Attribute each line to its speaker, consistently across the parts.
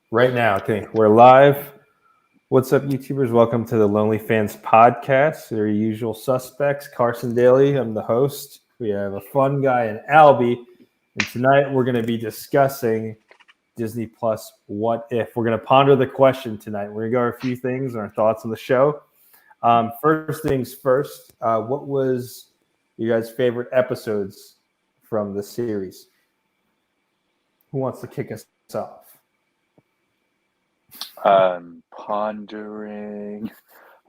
Speaker 1: Right now. Okay, we're live. What's up, YouTubers? Welcome to the LonelyFans podcast. They're your usual suspects. Carson Daly, I'm the host. We have a fun guy in Albie, and tonight we're going to be discussing Disney Plus What If. We're going to ponder the question tonight. We're going to go over a few things and our thoughts on the show. First things first, what was you guys' favorite episodes from the series? Who wants to kick us off?
Speaker 2: Pondering.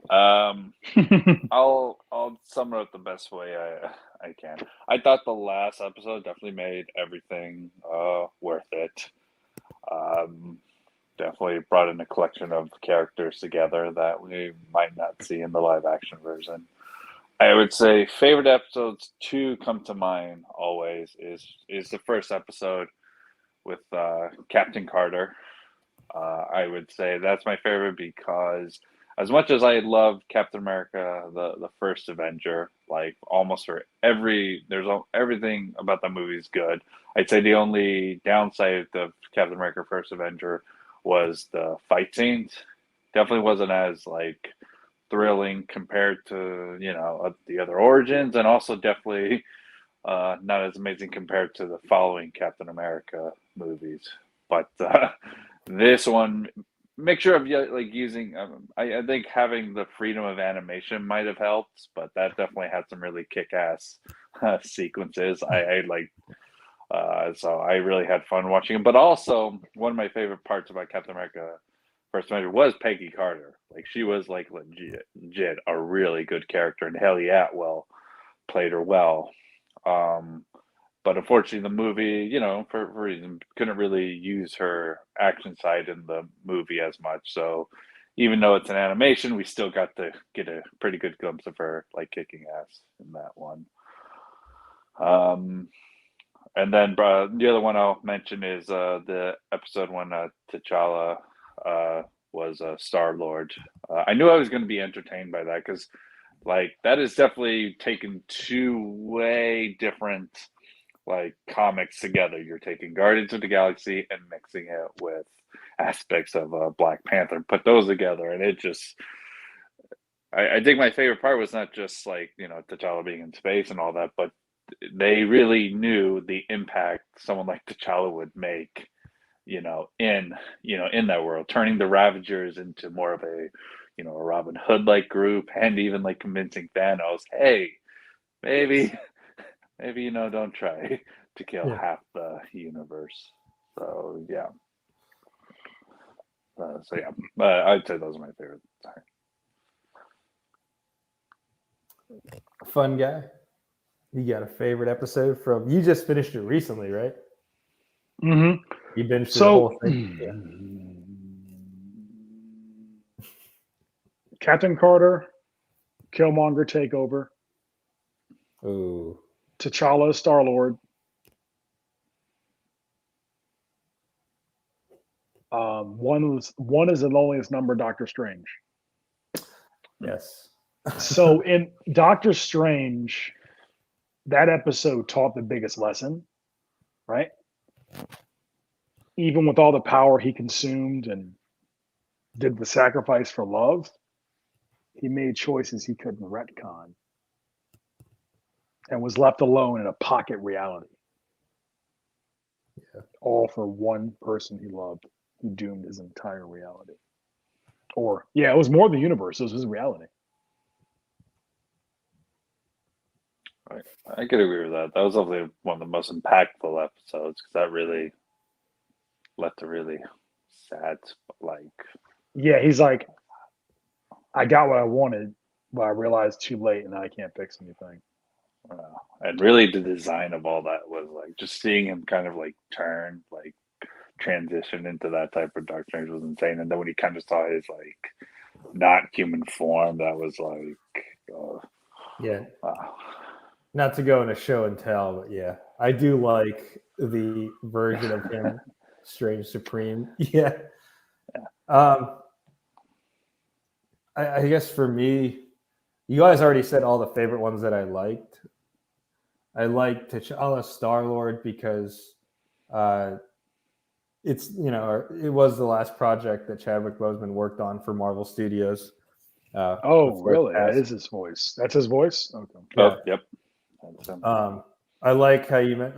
Speaker 2: I'll sum it up the best way I can. I thought the last episode definitely made everything worth it. Definitely brought in a collection of characters together that we might not see in the live action version. I would say favorite episodes to come to mind always is the first episode with Captain Carter. I would say that's my favorite because as much as I love Captain America, the first Avenger, like almost for everything about the movie is good. I'd say the only downside of Captain America First Avenger was the fight scenes. Definitely wasn't as like thrilling compared to the other origins, and also definitely not as amazing compared to the following Captain America movies. But this one, mixture of like using, I think having the freedom of animation might have helped, but that definitely had some really kick-ass sequences. I like, so I really had fun watching it. But also, one of my favorite parts about Captain America First Avenger was Peggy Carter. Like she was like legit a really good character, and Haley Atwell played her well. But unfortunately, the movie, for a reason, couldn't really use her action side in the movie as much. So even though it's an animation, we still got to get a pretty good glimpse of her like kicking ass in that one. And then the other one I'll mention is the episode when T'Challa was Star-Lord. I knew I was going to be entertained by that because, like, that is definitely taken two way different like comics together. You're taking Guardians of the Galaxy and mixing it with aspects of Black Panther. Put those together, and it just. I think my favorite part was not just like T'Challa being in space and all that, but they really knew the impact someone like T'Challa would make, in that world, turning the Ravagers into more of a, a Robin Hood like group, and even like convincing Thanos, hey, maybe, don't try to kill half the universe. So yeah, I'd say those are my favorite. Sorry.
Speaker 1: Fun guy. You got a favorite episode from? You just finished it recently, right?
Speaker 3: Mm-hmm.
Speaker 1: You binged through the whole thing.
Speaker 3: Yeah. Captain Carter, Killmonger takeover.
Speaker 1: Ooh.
Speaker 3: T'Challa, Star-Lord. One is the loneliest number, Doctor Strange.
Speaker 1: Yes.
Speaker 3: So in Doctor Strange, that episode taught the biggest lesson, right? Even with all the power he consumed and did the sacrifice for love, he made choices he couldn't retcon and was left alone in a pocket reality.
Speaker 1: Yeah.
Speaker 3: All for one person he loved who doomed his entire reality. Or, yeah, it was more the universe. It was his reality.
Speaker 2: I could agree with that. That was definitely one of the most impactful episodes because that really left a really sad, like.
Speaker 3: Yeah, he's like, I got what I wanted, but I realized too late and I can't fix anything.
Speaker 2: And really the design of all that was like just seeing him kind of like turn, like transition into that type of Dark Strange was insane. And then when he kind of saw his like not human form, that was like,
Speaker 1: yeah.
Speaker 2: Wow.
Speaker 1: Not to go in a show and tell, but yeah, I do like the version of him, Strange Supreme. Yeah. I guess for me, you guys already said all the favorite ones that I liked. I liked T'Challa Star-Lord because it's it was the last project that Chadwick Boseman worked on for Marvel Studios.
Speaker 3: Oh,
Speaker 1: before it
Speaker 3: really? That
Speaker 1: passed.
Speaker 3: is his voice. That's his voice. Okay.
Speaker 2: Oh, yep. That's him.
Speaker 1: I like how you meant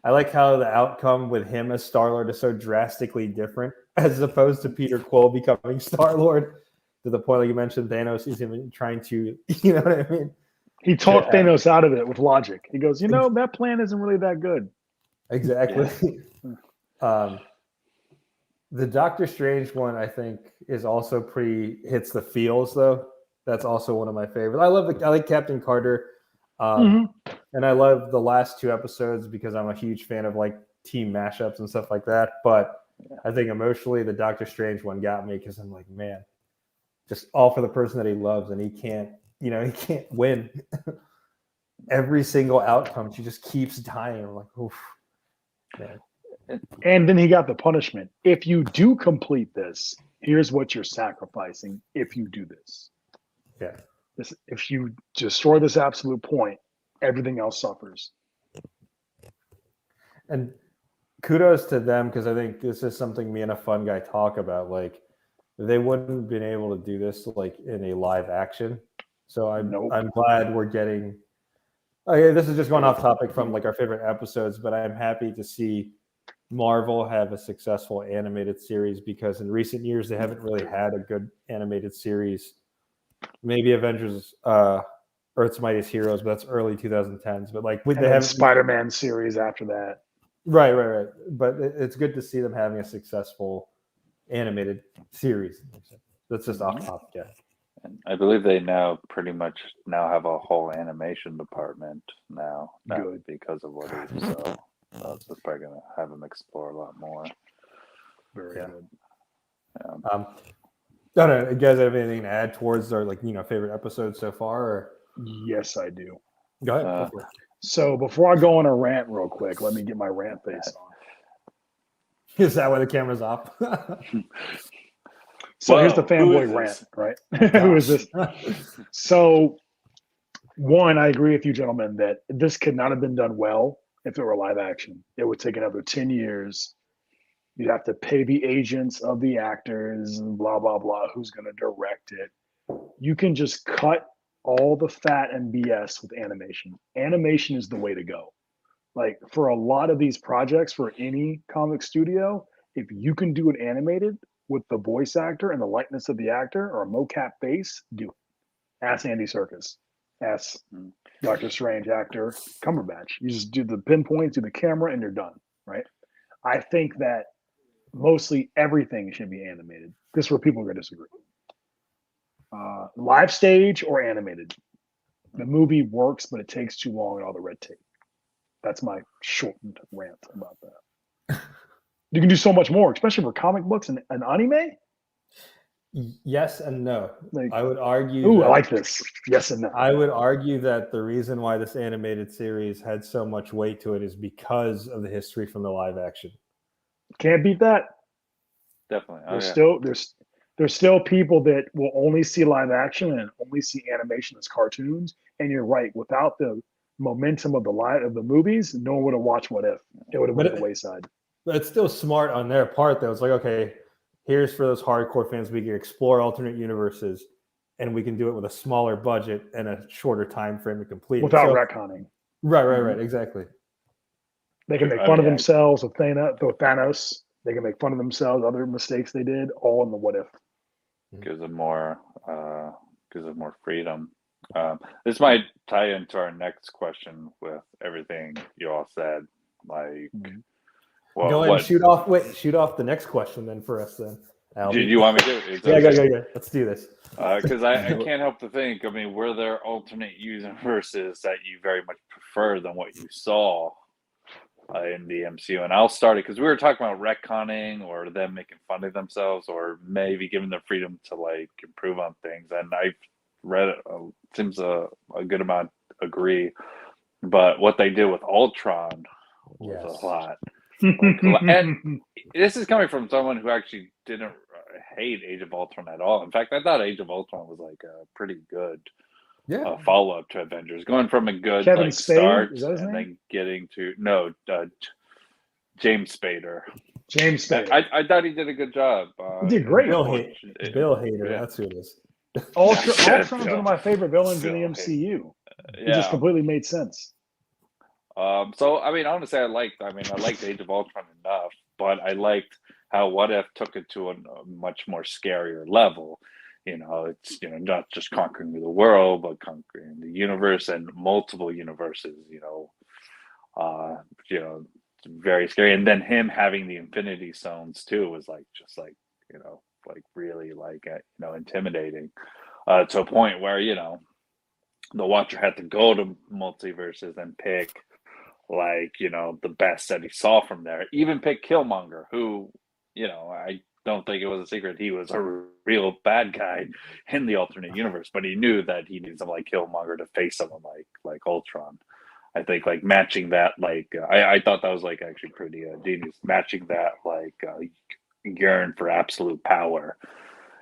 Speaker 1: I like how the outcome with him as Star-Lord is so drastically different as opposed to Peter Quill becoming Star-Lord, to the point like you mentioned Thanos is even trying to, you know what I mean?
Speaker 3: He talked Thanos out of it with logic. He goes, that plan isn't really that good.
Speaker 1: Exactly. The Doctor Strange one, I think, is also pretty hits the feels though. That's also one of my favorites. I like Captain Carter. And I love the last 2 episodes because I'm a huge fan of like team mashups and stuff like that. But I think emotionally, the Doctor Strange one got me because I'm like, man, just all for the person that he loves, and he can't win. Every single outcome, she just keeps dying. I'm like, oof, man.
Speaker 3: And then he got the punishment. If you do complete this, here's what you're sacrificing. If you do this, if you destroy this absolute point, everything else suffers.
Speaker 1: And kudos to them, because I think this is something me and a fun guy talk about. Like, they wouldn't have been able to do this like in a live action. So I'm glad we're getting. Okay, this is just going off topic from like our favorite episodes, but I'm happy to see Marvel have a successful animated series, because in recent years they haven't really had a good animated series. Maybe Avengers, Earth's Mightiest Heroes, but that's early 2010s. But like
Speaker 3: they have Spider-Man series after that.
Speaker 1: Right. But it's good to see them having a successful animated series. That's just off topic, yeah.
Speaker 2: And I believe they now pretty much have a whole animation department now because of what he is. So that's just probably going to have them explore a lot more.
Speaker 3: Very good.
Speaker 1: I don't know. You guys have anything to add towards our favorite episodes so far? Or?
Speaker 3: Yes, I do.
Speaker 1: Go ahead. Go for it.
Speaker 3: So before I go on a rant real quick, let me get my rant face on.
Speaker 1: Is that why the camera's off?
Speaker 3: So here's the fanboy rant, right? Who is this? So, one, I agree with you, gentlemen, that this could not have been done well if it were live action. It would take another 10 years. You'd have to pay the agents of the actors and blah, blah, blah, who's going to direct it. You can just cut all the fat and BS with animation. Animation is the way to go. Like, for a lot of these projects, for any comic studio, if you can do it animated with the voice actor and the likeness of the actor or a mocap face, do it. Ask Andy Serkis. Ask Doctor Strange actor Cumberbatch. You just do the pinpoint to the camera and you're done, right? I think that mostly everything should be animated. This is where people are going to disagree. Live stage or animated. The movie works, but it takes too long and all the red tape. That's my shortened rant about that. You can do so much more, especially for comic books and anime.
Speaker 1: Yes and no.
Speaker 3: Like,
Speaker 1: I would argue.
Speaker 3: Ooh, I like this. Yes and no.
Speaker 1: I would argue that the reason why this animated series had so much weight to it is because of the history from the live action.
Speaker 3: Can't beat that.
Speaker 2: Definitely.
Speaker 3: There's still people that will only see live action and only see animation as cartoons. And you're right. Without the momentum of the movies, no one would have watched What If. It would have went to the wayside.
Speaker 1: But it's still smart on their part, though. It's like, okay, here's for those hardcore fans, we can explore alternate universes, and we can do it with a smaller budget and a shorter time frame to complete
Speaker 3: without retconning.
Speaker 1: Right, exactly.
Speaker 3: They can make fun of themselves with Thanos. They can make fun of themselves, other mistakes they did, all in the What If.
Speaker 2: Gives them more freedom. This might tie into our next question with everything you all said. Like,
Speaker 1: go ahead and shoot off the next question then for us then.
Speaker 2: Do you want me to?
Speaker 1: Yeah. Let's do this.
Speaker 2: Because I can't help to think. I mean, were there alternate universes that you very much prefer than what you saw in the MCU? And I'll start it because we were talking about retconning or them making fun of themselves or maybe giving them freedom to like improve on things. And I've read it. Seems a good amount agree. But what they did with Ultron was a lot. And this is coming from someone who actually didn't hate Age of Ultron at all. In fact, I thought Age of Ultron was like a pretty good follow-up to Avengers, going from a good
Speaker 3: Kevin
Speaker 2: start
Speaker 3: is that his
Speaker 2: and
Speaker 3: name?
Speaker 2: then getting to James Spader.
Speaker 3: James Spader.
Speaker 2: I thought he did a good job.
Speaker 3: He did great.
Speaker 1: Bill Hader,
Speaker 2: Yeah.
Speaker 1: that's who it is.
Speaker 3: Ultron's one of my favorite villains in the MCU. It just completely made sense.
Speaker 2: So I mean, honestly, I liked Age of Ultron enough, but I liked how What If took it to a much more scarier level. It's not just conquering the world, but conquering the universe and multiple universes. Very scary. And then him having the Infinity Stones too was really intimidating to a point where the Watcher had to go to multiverses and pick the best that he saw from there. Even pick Killmonger, who I don't think it was a secret he was a real bad guy in the alternate universe, but he knew that he needed someone like Killmonger to face someone like Ultron. I think matching that I thought that was actually pretty genius, matching that yearn for absolute power.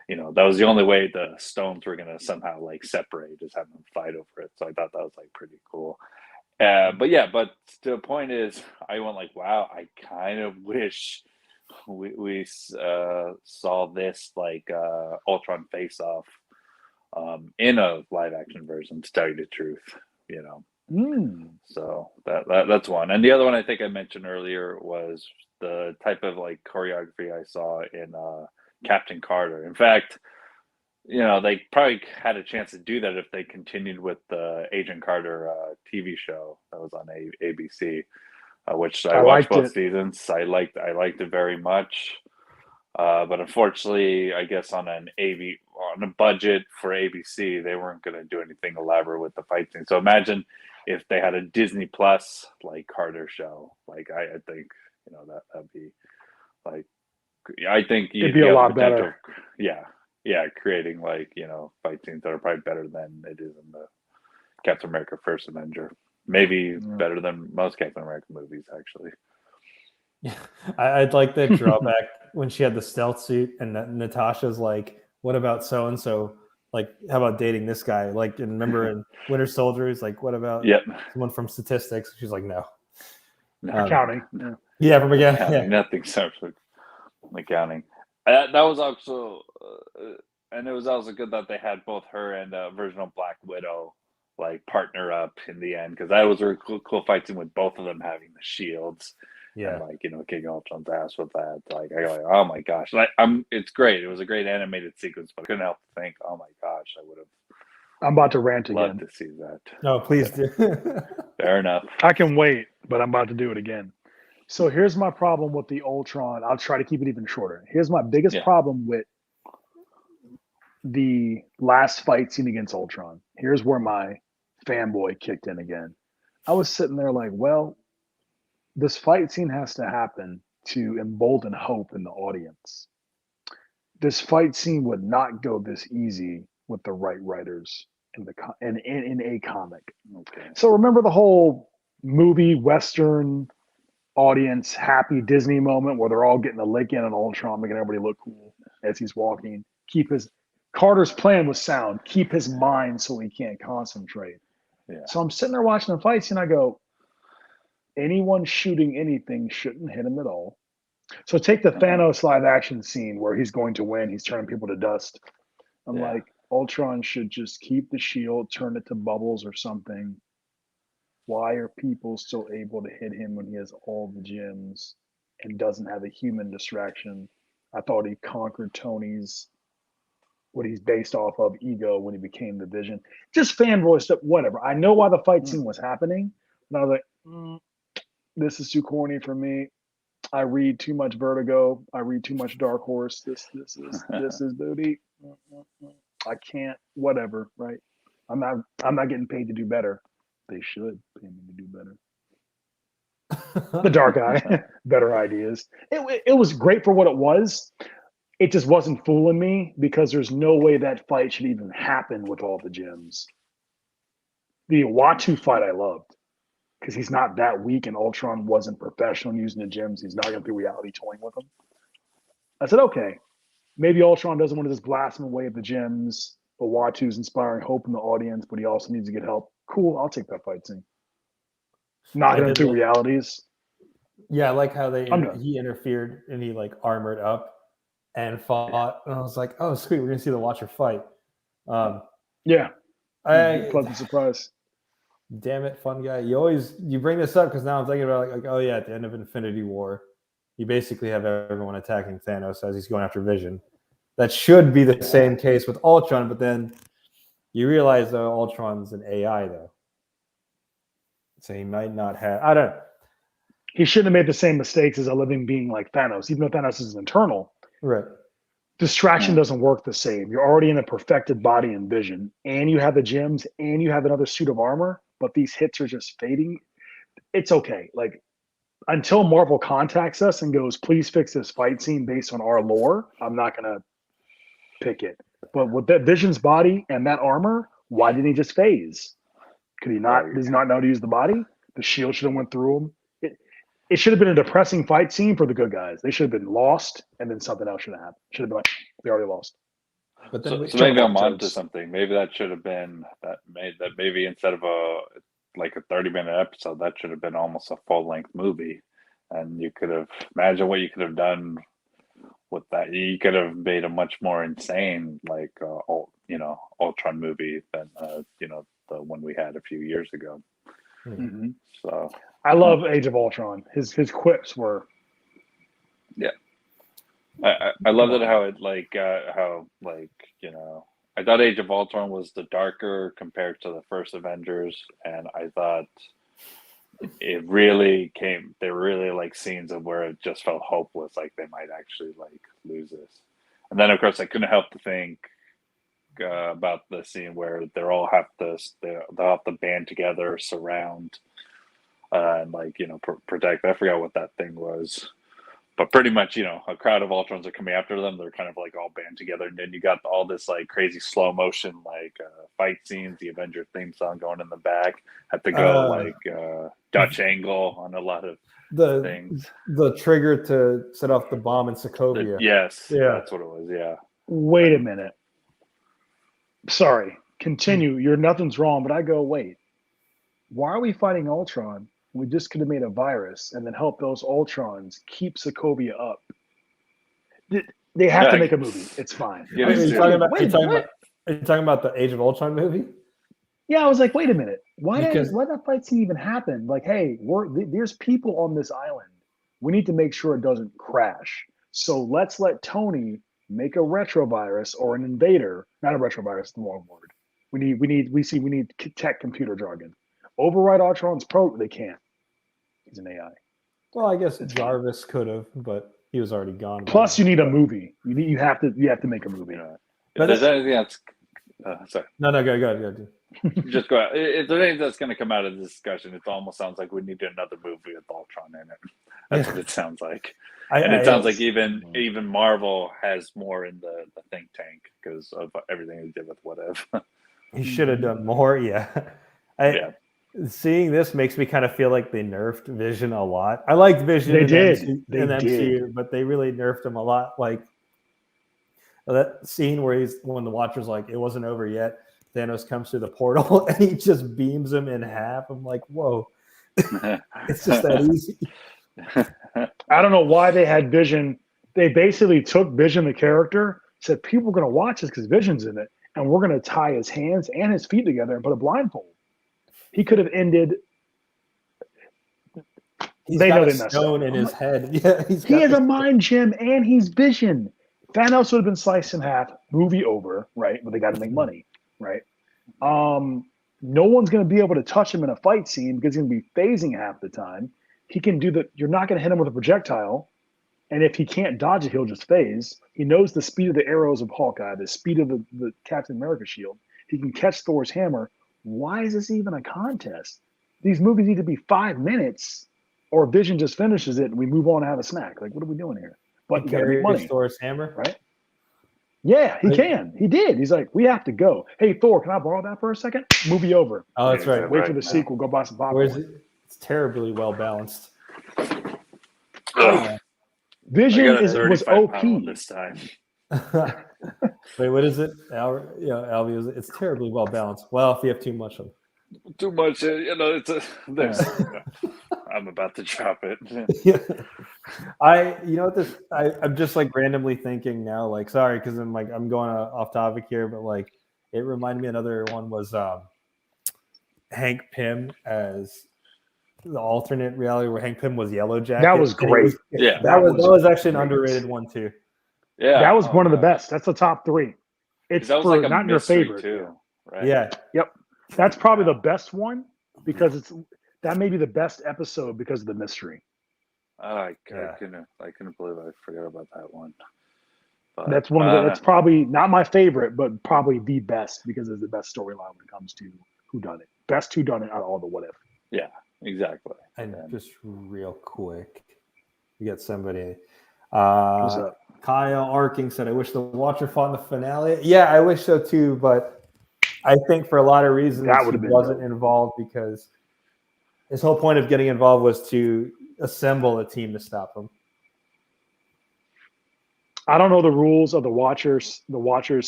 Speaker 2: That was the only way the stones were gonna somehow separate, is having them fight over it. So I thought that was pretty cool. But the point is, I went wow, I kind of wish we saw this Ultron face off in a live action version, to tell you the truth. So that's one. And the other one I think I mentioned earlier was the type of choreography I saw in Captain Carter. In fact, they probably had a chance to do that if they continued with the Agent Carter TV show that was on ABC, which I watched both seasons. I liked it very much. But unfortunately, I guess on a budget for ABC, they weren't going to do anything elaborate with the fight scene. So imagine if they had a Disney Plus Carter show. I think that'd be I think
Speaker 3: it'd be a lot better.
Speaker 2: Yeah, creating fight scenes that are probably better than it is in the Captain America First Avenger. Maybe better than most Captain America movies, actually.
Speaker 1: Yeah, I'd like the drawback when she had the stealth suit and Natasha's what about so and so? How about dating this guy? And remember in Winter Soldier, he's what about someone from statistics? She's no.
Speaker 3: Accounting.
Speaker 1: Yeah, from accounting. Yeah.
Speaker 2: Nothing except for accounting. That was also, and it was also good that they had both her and a version of Black Widow partner up in the end, because that was a cool fight scene with both of them having the shields.
Speaker 1: Yeah,
Speaker 2: and kicking Ultron's ass with that. I go, oh my gosh! It's great. It was a great animated sequence, but I couldn't help to think, oh my gosh, I would have.
Speaker 3: I'm about to rant again.
Speaker 2: Love to see that.
Speaker 1: No, please do.
Speaker 2: Fair enough.
Speaker 3: I can wait, but I'm about to do it again. So here's my problem with the Ultron. I'll try to keep it even shorter. Here's my biggest problem with the last fight scene against Ultron. Here's where my fanboy kicked in again. I was sitting there well, this fight scene has to happen to embolden hope in the audience. This fight scene would not go this easy with the right writers in a comic.
Speaker 2: Okay.
Speaker 3: So remember the whole movie Western audience happy Disney moment where they're all getting a lick in on Ultron, making everybody look cool as he's walking. Carter's plan was sound. Keep his mind so he can't concentrate.
Speaker 2: Yeah.
Speaker 3: So I'm sitting there watching the fights and I go, anyone shooting anything shouldn't hit him at all. So take the Thanos live action scene where he's going to win. He's turning people to dust. I'm Ultron should just keep the shield, turn it to bubbles or something. Why are people still able to hit him when he has all the gems and doesn't have a human distraction? I thought he conquered Tony's, what he's based off of, ego when he became the Vision. Just fanboy stuff, whatever. I know why the fight scene was happening. And I was this is too corny for me. I read too much Vertigo. I read too much Dark Horse. This is booty. I can't. Whatever. Right. I'm not getting paid to do better. They should pay me to do better. The Dark Eye, better ideas. It was great for what it was. It just wasn't fooling me because there's no way that fight should even happen with all the gems. The Uatu fight I loved because he's not that weak and Ultron wasn't professional using the gems. He's not going to be reality toying with them. I said, okay, maybe Ultron doesn't want to just blast him away at the gems, but Uatu's inspiring hope in the audience, but he also needs to get help. Cool, I'll take that fight scene. Not going to do realities.
Speaker 1: Yeah, I like how
Speaker 3: done.
Speaker 1: he interfered and he like armored up and fought, and I was like, oh sweet, we're gonna see the Watcher fight.
Speaker 3: Yeah,
Speaker 1: I
Speaker 3: pleasant surprise.
Speaker 1: damn it, fun guy. You bring this up because now I'm thinking about like, oh yeah, at the end of Infinity War, you basically have everyone attacking Thanos as he's going after Vision. That should be the same case with Ultron, but then you realize though Ultron's an AI though, so he might not have. I don't know.
Speaker 3: He shouldn't have made the same mistakes as a living being like Thanos, even though Thanos is internal.
Speaker 1: Right.
Speaker 3: Distraction doesn't work the same. You're already in a perfected body and vision, and you have the gems, and you have another suit of armor, but these hits are just fading. It's okay. Like, until Marvel contacts us and goes, please fix this fight scene based on our lore, I'm not going to pick it. But with that Vision's body and that armor, why didn't he just phase? Could he not? Does he not know how to use the body? The shield should have went through him. It should have been a depressing fight scene for the good guys. They should have been lost, and then something else should have happened. Should have been like, they already lost.
Speaker 1: But then
Speaker 2: so maybe I'm onto something. Maybe that should have been maybe instead of a 30-minute episode, that should have been almost a full-length movie. And you could have imagine what you could have done with that. You could have made a much more insane Ultron movie than the one we had a few years ago.
Speaker 3: Mm-hmm.
Speaker 2: So
Speaker 3: I love Age of Ultron. His quips were.
Speaker 2: Yeah, I loved it how I thought Age of Ultron was the darker compared to the first Avengers, and I thought it really came. There were really like scenes of where it just felt hopeless, like they might actually like lose this. And then of course I couldn't help to think about the scene where they'll have to band together, surround, and protect. I forgot what that thing was. But pretty much, a crowd of Ultrons are coming after them. They're kind of like all band together, and then you got all this like crazy slow motion fight scenes. The Avenger theme song going in the back. Had to go Dutch angle on a lot of things.
Speaker 1: The trigger to set off the bomb in Sokovia.
Speaker 2: Yes, yeah, that's what it was. Yeah.
Speaker 3: Wait a minute. Sorry. Continue. Nothing's wrong, but I go, wait. Why are we fighting Ultron? We just could have made a virus and then help those Ultrons keep Sokovia up. They have to make a movie. It's fine.
Speaker 1: Are you talking about the Age of Ultron movie?
Speaker 3: Yeah, I was like, wait a minute. Why that fight scene even happen? Like, hey, there's people on this island. We need to make sure it doesn't crash. So let's let Tony make a retrovirus or an invader. Not a retrovirus, the wrong word. We need tech computer jargon. Override Ultron's probe. They can't. He's an AI.
Speaker 1: Well, I guess Jarvis could have, but he was already gone.
Speaker 3: Plus, you need a movie. You have to make a movie.
Speaker 2: If there's anything that's sorry.
Speaker 1: No, go ahead.
Speaker 2: Just go out. If there's anything that's going to come out of this discussion, it almost sounds like we need another movie with Ultron in it. That's what it sounds like. It sounds like even Marvel has more in the think tank because of everything he did with What If.
Speaker 1: He should have done more. Yeah. Seeing this makes me kind of feel like they nerfed Vision a lot. I liked Vision in MCU, but they really nerfed him a lot. Like that scene where when the Watcher's like, it wasn't over yet. Thanos comes through the portal and he just beams him in half. I'm like, whoa. It's just that easy.
Speaker 3: I don't know why they had Vision. They basically took Vision, the character, said people are going to watch this because Vision's in it, and we're going to tie his hands and his feet together and put a blindfold. He could have ended.
Speaker 1: They know they messed up. In his head. Yeah,
Speaker 3: he has a mind gem and he's Vision. Thanos would have been sliced in half. Movie over, right? But they got to make money, right? No one's going to be able to touch him in a fight scene because he's going to be phasing half the time. He can do you're not going to hit him with a projectile. And if he can't dodge it, he'll just phase. He knows the speed of the arrows of Hawkeye, the speed of the Captain America shield. He can catch Thor's hammer. Why is this even a contest? These movies need to be 5 minutes or Vision just finishes it and we move on and have a snack. Like, what are we doing here? But you got to make money.
Speaker 1: Thor's hammer?
Speaker 3: Right? Yeah, he can. He did. He's like, we have to go. Hey, Thor, can I borrow that for a second? Movie over.
Speaker 1: Oh, that's right.
Speaker 3: Wait for the sequel. Go buy some popcorn.
Speaker 1: It's terribly well balanced.
Speaker 3: Vision was OP
Speaker 2: this time.
Speaker 1: Wait, what is it? Albie, it's terribly well balanced. Well, if you have too much of it.
Speaker 2: Too much, it's I'm about to drop it.
Speaker 1: Yeah. I'm just like randomly thinking now, like, sorry, because I'm going off topic here, but like, it reminded me another one was Hank Pym as the alternate reality where Hank Pym was Yellow Jacket.
Speaker 3: That was great.
Speaker 2: Yeah.
Speaker 1: That was actually an
Speaker 3: great.
Speaker 1: underrated one too.
Speaker 2: Yeah,
Speaker 3: That was one of the best. That's the top 3. It's
Speaker 2: that was
Speaker 3: for
Speaker 2: like a
Speaker 3: not your
Speaker 2: mystery
Speaker 3: favorite
Speaker 2: too, right?
Speaker 1: Yeah.
Speaker 3: Yep. That's probably the best one because that may be the best episode because of the mystery.
Speaker 2: I couldn't believe I forgot about that one. But,
Speaker 3: That's that's probably not my favorite, but probably the best because it's the best storyline when it comes to whodunit. Best whodunit out of all the what if.
Speaker 2: Yeah, exactly.
Speaker 1: And just real quick, we got somebody.
Speaker 3: What's up?
Speaker 1: Kyle Arking said, "I wish the Watcher fought in the finale." Yeah, I wish so too, but I think for a lot of reasons
Speaker 3: That would
Speaker 1: he
Speaker 3: have been
Speaker 1: wasn't
Speaker 3: dope.
Speaker 1: involved because his whole point of getting involved was to assemble a team to stop him.
Speaker 3: I don't know the rules of the Watchers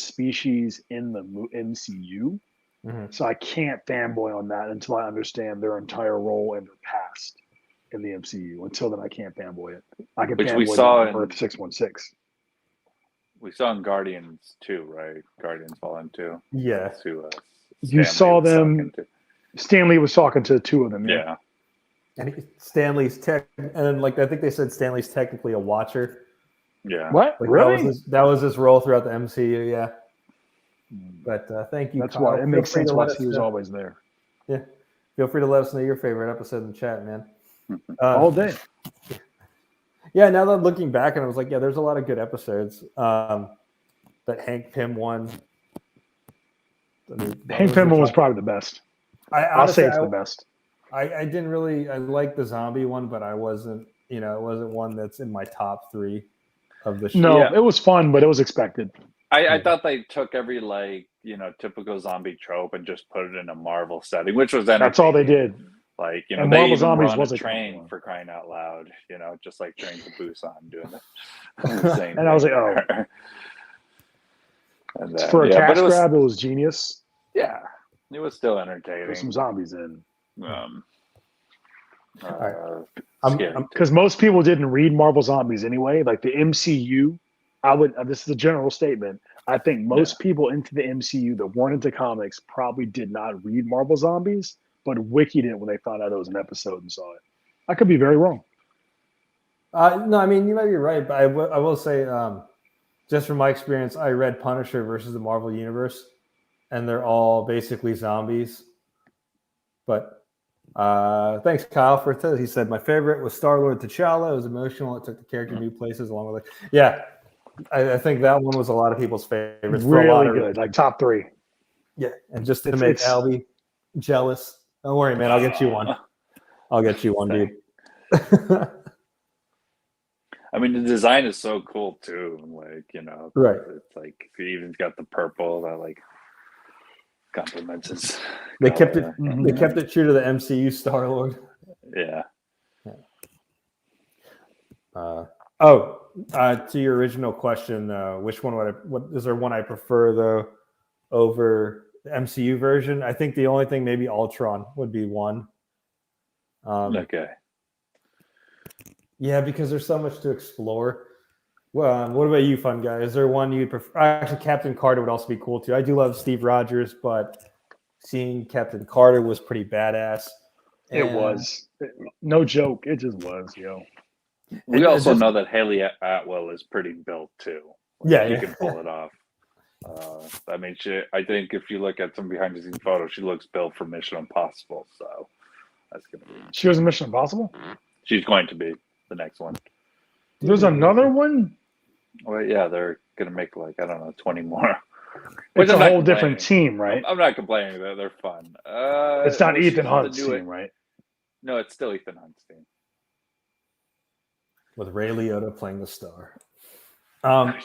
Speaker 3: species in the MCU, so I can't fanboy on that until I understand their entire role and their past in the MCU. Until then, I can't fanboy it. I can
Speaker 2: Which
Speaker 3: fanboy
Speaker 2: we saw
Speaker 3: on
Speaker 2: in
Speaker 3: Earth 616.
Speaker 2: We saw in Guardians 2, right? Guardians Volume 2.
Speaker 1: Yeah.
Speaker 2: That's who,
Speaker 3: You saw them. Stanley was talking to 2 of them.
Speaker 2: Yeah.
Speaker 1: And Stanley's I think they said Stanley's technically a Watcher.
Speaker 2: Yeah.
Speaker 3: What?
Speaker 1: Like,
Speaker 3: Really?
Speaker 1: That was his role throughout the MCU. Yeah. But thank you.
Speaker 3: That's
Speaker 1: Kyle.
Speaker 3: why it makes
Speaker 1: Feel free
Speaker 3: sense
Speaker 1: to
Speaker 3: why
Speaker 1: let us
Speaker 3: he was
Speaker 1: know.
Speaker 3: always there.
Speaker 1: Yeah. Feel free to let us know your favorite episode in the chat, man.
Speaker 3: All day.
Speaker 1: Yeah, now that I'm looking back, and I was like, yeah, there's a lot of good episodes. That Hank Pym one.
Speaker 3: Hank Pym one was probably the best. I'll say it's the best.
Speaker 1: I didn't really. I like the zombie one, but I wasn't. It wasn't one that's in my top 3 of the show.
Speaker 3: No, it was fun, but it was expected.
Speaker 2: I thought they took every typical zombie trope and just put it in a Marvel setting, which was entertaining.
Speaker 3: That's all they did.
Speaker 2: Like,
Speaker 3: and
Speaker 2: they
Speaker 3: Marvel
Speaker 2: even
Speaker 3: Zombies
Speaker 2: run
Speaker 3: was
Speaker 2: a
Speaker 3: a
Speaker 2: train for crying out loud, just like Train to Busan doing the same.
Speaker 3: And I was like, oh.
Speaker 2: And then,
Speaker 3: for a cash grab, it was genius.
Speaker 2: Yeah, it was still entertaining.
Speaker 3: There's some zombies in. Because most people didn't read Marvel Zombies anyway. Like the MCU, this is a general statement. I think most people into the MCU that weren't into comics probably did not read Marvel Zombies, but wikied it when they found out it was an episode and saw it. I could be very wrong.
Speaker 1: No, I mean, you might be right, but I will say, just from my experience, I read Punisher versus the Marvel Universe, and they're all basically zombies. But thanks, Kyle, for it. He said, my favorite was Star-Lord T'Challa. It was emotional. It took the character new places along with it. Yeah, I think that one was a lot of people's favorites.
Speaker 3: Really good, like top 3.
Speaker 1: Yeah, and just to make Albie jealous. Don't worry, man. I'll get you one. Dude.
Speaker 2: I mean, the design is so cool too. Like,
Speaker 1: right?
Speaker 2: It's like he even got the purple that complements his.
Speaker 1: They kept it. They kept it true to the MCU Star-Lord.
Speaker 2: Yeah.
Speaker 1: To your original question, which one what is there one I prefer though over the MCU version? I think the only thing maybe Ultron would be one.
Speaker 2: Okay.
Speaker 1: Yeah, because there's so much to explore. Well, what about you, fun guy? Is there one you prefer? Actually, Captain Carter would also be cool too. I do love Steve Rogers, but seeing Captain Carter was pretty badass.
Speaker 3: It was. No joke. It just was,
Speaker 2: We also know that Haley Atwell is pretty built too. She can pull it off. I mean, I think if you look at some behind the scenes photos, she looks built for Mission Impossible. So that's gonna be.
Speaker 3: She was in Mission Impossible?
Speaker 2: She's going to be the next one.
Speaker 3: There's another one?
Speaker 2: Well, yeah, they're gonna make 20 more.
Speaker 3: It's a whole different team, right?
Speaker 2: I'm not complaining. They're fun.
Speaker 3: It's not Ethan Hunt's team, right?
Speaker 2: No, it's still Ethan Hunt's team.
Speaker 1: With Ray Liotta playing the star. I'm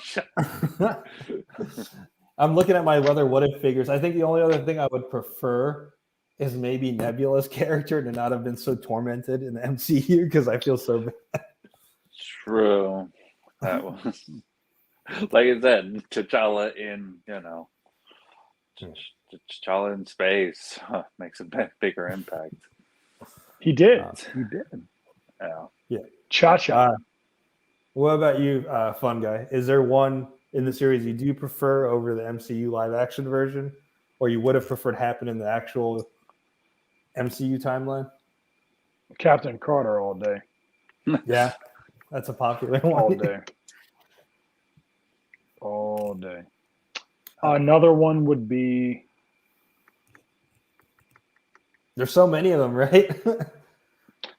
Speaker 1: looking at my other what if figures. I think the only other thing I would prefer is maybe Nebula's character to not have been so tormented in the MCU because I feel so bad.
Speaker 2: True. That was like I said, T'Challa in T'Challa in space makes a bigger impact.
Speaker 3: He did. He did.
Speaker 2: Yeah.
Speaker 3: Cha-cha.
Speaker 1: What about you, fun guy? Is there one in the series you do prefer over the MCU live action version, or you would have preferred happen in the actual MCU timeline?
Speaker 3: Captain Carter all day.
Speaker 1: Yeah, that's a popular one.
Speaker 3: All day. All day. Another one would be.
Speaker 1: There's so many of them, right?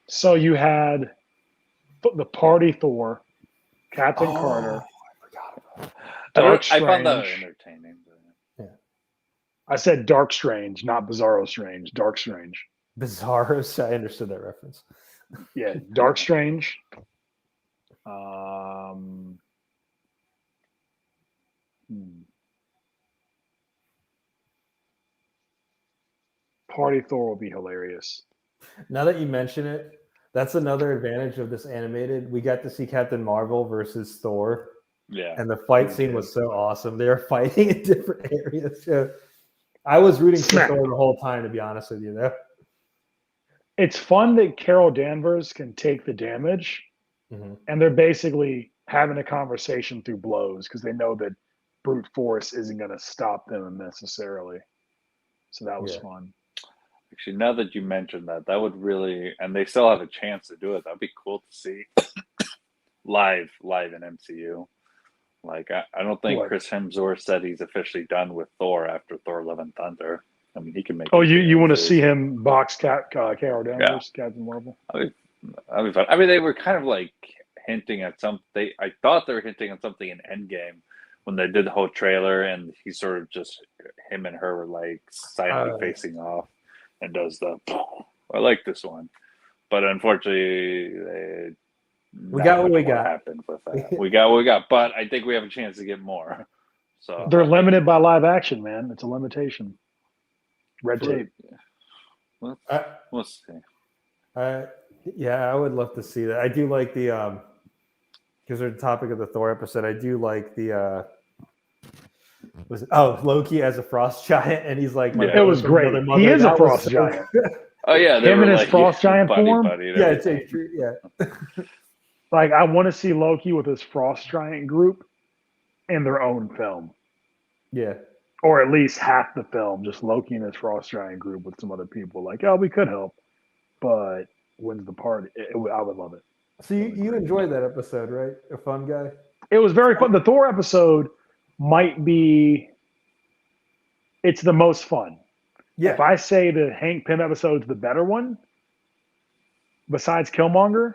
Speaker 3: So you had the Party Thor, Captain Carter, Dark
Speaker 2: I found that
Speaker 3: Strange.
Speaker 2: entertaining.
Speaker 3: I said Dark Strange, not Bizarro Strange. Dark Strange.
Speaker 1: Bizarro. I understood that reference.
Speaker 3: Yeah, Dark Strange. Party Thor will be hilarious.
Speaker 1: Now that you mention it, that's another advantage of this animated. We got to see Captain Marvel versus Thor.
Speaker 2: Yeah.
Speaker 1: And the fight scene was so awesome. They were fighting in different areas. So I was rooting for Thor the whole time, to be honest with you, though.
Speaker 3: It's fun that Carol Danvers can take the damage, and they're basically having a conversation through blows because they know that brute force isn't going to stop them necessarily. So that was fun.
Speaker 2: Actually, now that you mentioned that, that would really, and they still have a chance to do it. That'd be cool to see live in MCU. Like, I don't think Chris Hemsworth said he's officially done with Thor after Thor: Love and Thunder. I mean, he can make.
Speaker 3: Oh, you want to see him box Carol Danvers, Captain Marvel?
Speaker 2: That'd be fun. I mean, they were kind of like hinting at something. I thought they were hinting at something in Endgame when they did the whole trailer, and he sort of just him and her were like silently facing off, and does the. I like this one, but unfortunately,
Speaker 1: we got what we got.
Speaker 2: Happened with that. We got what we got, but I think we have a chance to get more. So
Speaker 3: they're limited by live action, man. It's a limitation. Red tape.
Speaker 2: We'll see.
Speaker 1: Yeah, I would love to see that. I do like the because they're the topic of the Thor episode. I do like the Loki as a frost giant, and he's like,
Speaker 3: it was great. He is a frost giant.
Speaker 2: Oh yeah,
Speaker 3: him in his frost giant form.
Speaker 2: Yeah,
Speaker 1: it's true. Yeah.
Speaker 3: Like, I want to see Loki with his frost giant group in their own film.
Speaker 1: Yeah.
Speaker 3: Or at least half the film, just Loki and his frost giant group with some other people. Like, oh, we could help, but when's the party? I would love it.
Speaker 1: So you enjoyed that episode, right? A fun guy.
Speaker 3: It was very fun. The Thor episode might be. It's the most fun. Yeah. If I say the Hank Pym episode's the better one, besides Killmonger,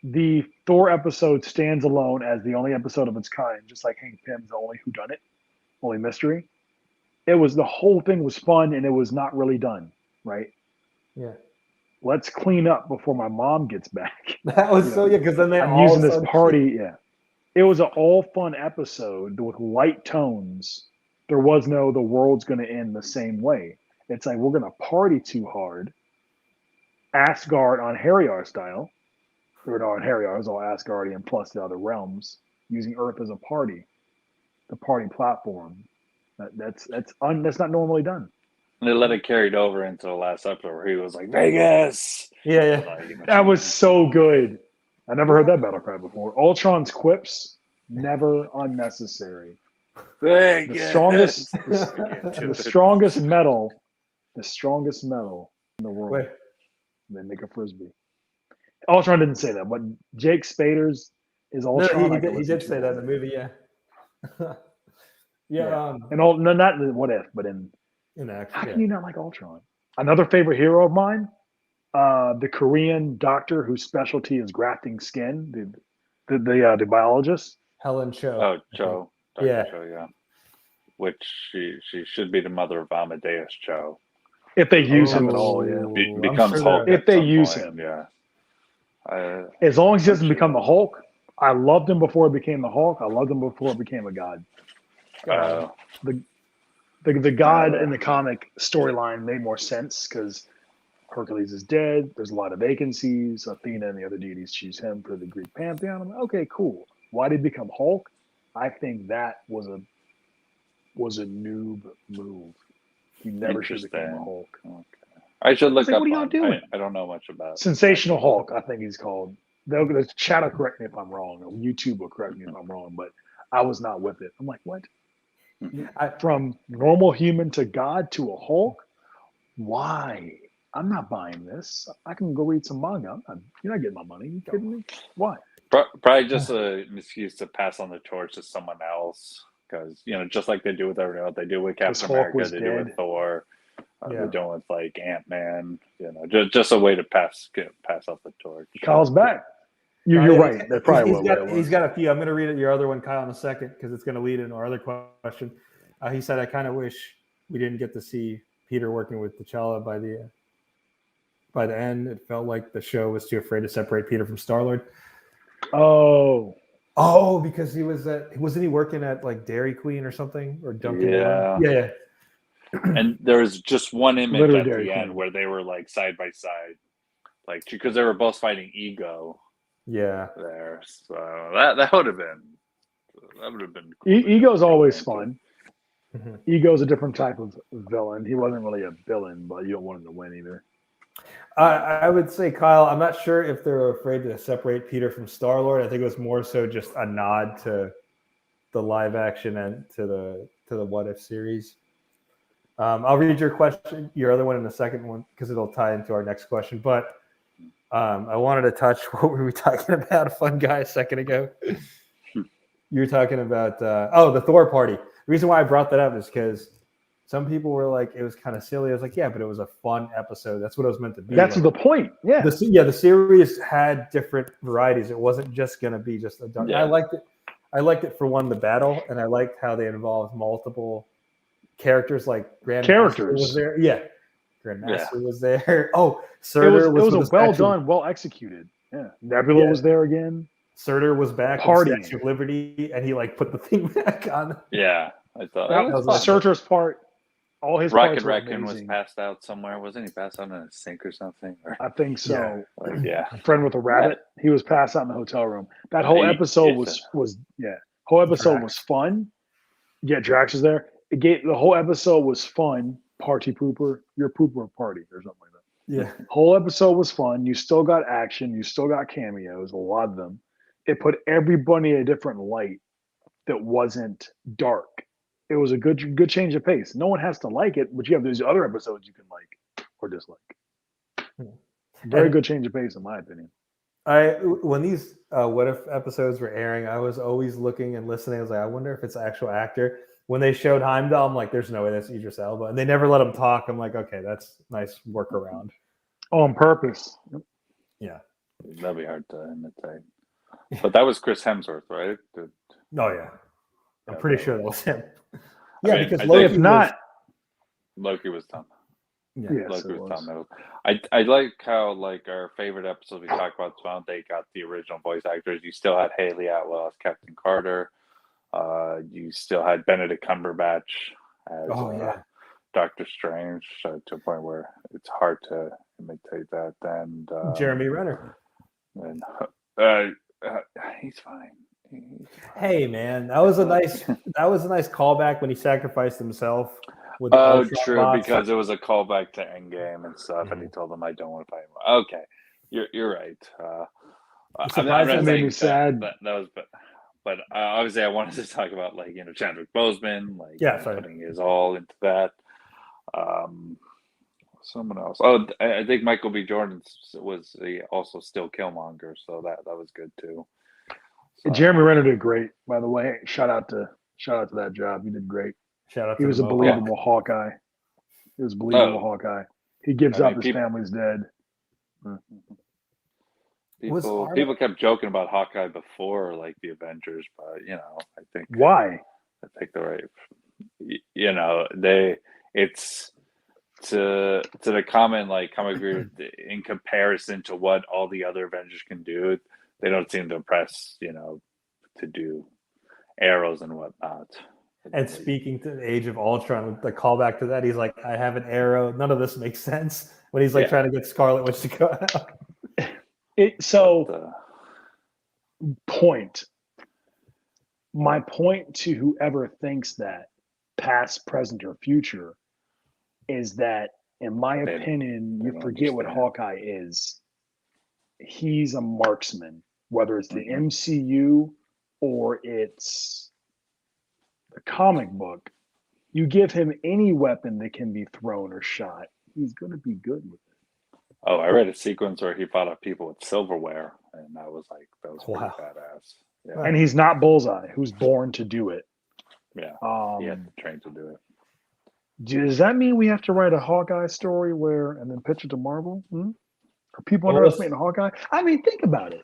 Speaker 3: the Thor episode stands alone as the only episode of its kind, just like Hank Pym's the only whodunit, only mystery. The whole thing was fun, and it was not really done, right?
Speaker 1: Yeah.
Speaker 3: Let's clean up before my mom gets back.
Speaker 1: That was because then
Speaker 3: I'm using this party. Yeah. It was an all fun episode with light tones. There was no the world's going to end the same way. It's like we're going to party too hard. Asgard on Harryar style. Or no, on Harryar, it was all Asgardian plus the other realms, using Earth as a party. The party platform. That's not normally done.
Speaker 2: And they let it carried over into the last episode where he was like, Vegas!
Speaker 1: Yeah.
Speaker 3: That was so good. I never heard that battle cry before. Ultron's quips, never unnecessary.
Speaker 2: Vegas!
Speaker 3: The strongest metal in the world.
Speaker 1: Wait.
Speaker 3: They make a frisbee. Ultron didn't say that, but Jake Spader's is Ultron.
Speaker 1: No, he did say that in the movie, yeah.
Speaker 3: Not in What If, but in
Speaker 1: action.
Speaker 3: How can you not like Ultron? Another favorite hero of mine, the Korean doctor whose specialty is grafting skin, the biologist.
Speaker 1: Helen Cho.
Speaker 2: Oh, Cho.
Speaker 1: Yeah.
Speaker 2: Cho, yeah. Which she should be the mother of Amadeus Cho.
Speaker 3: If they use him at all, yeah.
Speaker 2: Becomes Hulk.
Speaker 3: If they use him.
Speaker 2: Yeah.
Speaker 3: As long as he doesn't become the Hulk. I loved him before he became the Hulk. I loved him before he became a god. The god in the comic storyline made more sense because Hercules is dead. There's a lot of vacancies. Athena and the other deities choose him for the Greek pantheon. I'm like, okay, cool. Why did he become Hulk? I think that was a noob move. He never should have become a Hulk.
Speaker 2: I should look
Speaker 3: like,
Speaker 2: up
Speaker 3: what are y'all
Speaker 2: on.
Speaker 3: doing?
Speaker 2: I don't know much about
Speaker 3: Sensational Hulk, I think he's called. The chat will correct me if I'm wrong. Or YouTube will correct me if I'm wrong, but I was not with it. I'm like, what? From normal human to God to a Hulk? Why? I'm not buying this. I can go read some manga. You're not getting my money. You kidding me? Why?
Speaker 2: Probably just an excuse to pass on the torch to someone else, because just like they do with everyone else, they do with Captain America, they do with Thor, they're doing with like Ant-Man. Just a way to pass off the torch.
Speaker 3: Kyle's back. You're right. That probably
Speaker 1: he's got a few. I'm going to read your other one, Kyle, in a second because it's going to lead into our other question. He said, "I kind of wish we didn't get to see Peter working with T'Challa by the end. It felt like the show was too afraid to separate Peter from Star-Lord."
Speaker 3: Oh,
Speaker 1: because he wasn't he working at like Dairy Queen or something or Dunkin'?
Speaker 2: Yeah. And there was just one image
Speaker 3: Literally
Speaker 2: at
Speaker 3: Dairy
Speaker 2: the
Speaker 3: Queen.
Speaker 2: end where they were like side by side, like because they were both fighting Ego.
Speaker 1: Yeah,
Speaker 2: there. So that would have been cool.
Speaker 3: Ego's always fun. Mm-hmm. Ego's a different type of villain. He wasn't really a villain, but you don't want him to win either.
Speaker 1: I would say, Kyle, I'm not sure if they're afraid to separate Peter from Star-Lord. I think it was more so just a nod to the live action and to the What If series. I'll read your other one in the second one, because it'll tie into our next question. But I wanted to touch what were we talking about, a fun guy, a second ago. You were talking about the Thor party. The reason why I brought that up is because some people were like, it was kind of silly. I was like, yeah, but it was a fun episode. That's what it was meant to be.
Speaker 3: That's the point. Yeah.
Speaker 1: The series had different varieties. It wasn't just going to be just a dark. Yeah. I liked it for one, the battle, and I liked how they involved multiple characters, like Grandmaster was there. Yeah. Grandmaster was there. Oh, Surtur
Speaker 3: was a well done, well executed. Yeah. Nebula was there again.
Speaker 1: Surtur was back.
Speaker 3: Partying.
Speaker 1: Statue of Liberty, and he like put the thing back on.
Speaker 2: Yeah. I thought
Speaker 3: that was Surtur's part. All his
Speaker 2: Rocket Raccoon was passed out somewhere. Wasn't he passed out in a sink or something?
Speaker 3: I think so.
Speaker 2: Yeah.
Speaker 3: A friend with a rabbit. He was passed out in the hotel room. That whole episode was fun. Yeah, Drax is there. The whole episode was fun. Party pooper, your pooper party or something like that.
Speaker 1: Yeah.
Speaker 3: Whole episode was fun. You still got action. You still got cameos, a lot of them. It put everybody in a different light that wasn't dark. It was a good change of pace. No one has to like it, but you have these other episodes you can like or dislike. Very good change of pace, in my opinion.
Speaker 1: When these What If episodes were airing, I was always looking and listening. I was like, I wonder if it's an actual actor. When they showed Heimdall, I'm like, there's no way that's Idris Elba. And they never let him talk. I'm like, okay, that's nice workaround.
Speaker 3: On purpose.
Speaker 1: Yeah.
Speaker 2: That'd be hard to imitate. But that was Chris Hemsworth, right?
Speaker 1: Oh, yeah. I'm pretty sure that was him.
Speaker 2: Yeah,
Speaker 1: because
Speaker 2: Loki was dumb.
Speaker 1: Yeah,
Speaker 2: Loki was dumb. I like how like our favorite episode we talked about, they got the original voice actors. You still had Haley Atwell as Captain Carter. You still had Benedict Cumberbatch as Doctor Strange, to a point where it's hard to imitate that. And
Speaker 1: Jeremy Renner.
Speaker 2: And he's fine.
Speaker 1: Hey man, that was a nice callback when he sacrificed himself. With
Speaker 2: true, bots. Because it was a callback to Endgame and stuff, and he told them, "I don't want to fight him." Okay, you're right.
Speaker 3: I'm not made me sad.
Speaker 2: That was, but obviously, I wanted to talk about Chadwick Boseman, putting his all into that. Someone else. Oh, I think Michael B. Jordan was also still Killmonger, so that was good too. So,
Speaker 3: Jeremy Renner did great, by the way. Shout out to that job. He did great.
Speaker 1: He
Speaker 3: was a believable Hawkeye. He was a believable Hawkeye. He gives up his family's dead.
Speaker 2: People kept joking about Hawkeye before, like the Avengers, but I think
Speaker 3: why?
Speaker 2: I think they're right. It's to the common group in comparison to what all the other Avengers can do. They don't seem to impress, to do arrows and whatnot.
Speaker 1: And speaking to the Age of Ultron, the callback to that, he's like, I have an arrow. None of this makes sense when he's trying to get Scarlet Witch to go out.
Speaker 3: My point to whoever thinks that, past, present, or future, is that in my
Speaker 2: They-
Speaker 3: opinion,
Speaker 2: they
Speaker 3: you
Speaker 2: don't
Speaker 3: forget what
Speaker 2: understand.
Speaker 3: Hawkeye is. He's a marksman, whether it's the
Speaker 2: Mhm.
Speaker 3: MCU or it's the comic book. You give him any weapon that can be thrown or shot, he's going to be good with it.
Speaker 2: Oh, I read a sequence where he fought off people with silverware, and that was pretty
Speaker 1: Wow.
Speaker 2: badass. Yeah,
Speaker 1: Right.
Speaker 3: And he's not Bullseye, who's born to do it.
Speaker 2: yeah. He had to train to do it.
Speaker 3: Does that mean we have to write a Hawkeye story and then pitch it to Marvel? Are people
Speaker 1: Well,
Speaker 3: underestimating Hawkeye? I mean, think about it.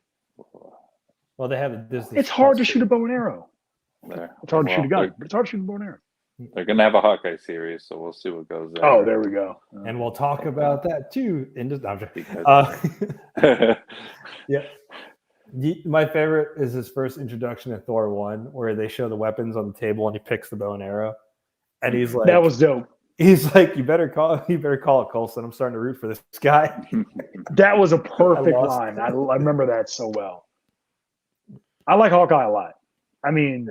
Speaker 1: Well, they have a Disney.
Speaker 3: It's hard to
Speaker 1: Plus
Speaker 3: shoot a bow and arrow.
Speaker 2: There.
Speaker 3: It's hard to shoot a
Speaker 2: Well,
Speaker 3: gun, but it's hard to shoot a bow and arrow.
Speaker 2: They're gonna have a Hawkeye series, so we'll see what goes there.
Speaker 3: Oh, there we go.
Speaker 1: and we'll talk about that too. In just, no, I'm joking.
Speaker 2: Because-
Speaker 1: Yeah. My favorite is his first introduction in Thor 1, where they show the weapons on the table and he picks the bow and arrow. And he's like,
Speaker 3: That was dope.
Speaker 1: he's like, you better call it Coulson. I'm starting to root for this guy.
Speaker 3: That was a perfect
Speaker 1: lost
Speaker 3: line. I remember that so well. I like Hawkeye a lot. I mean,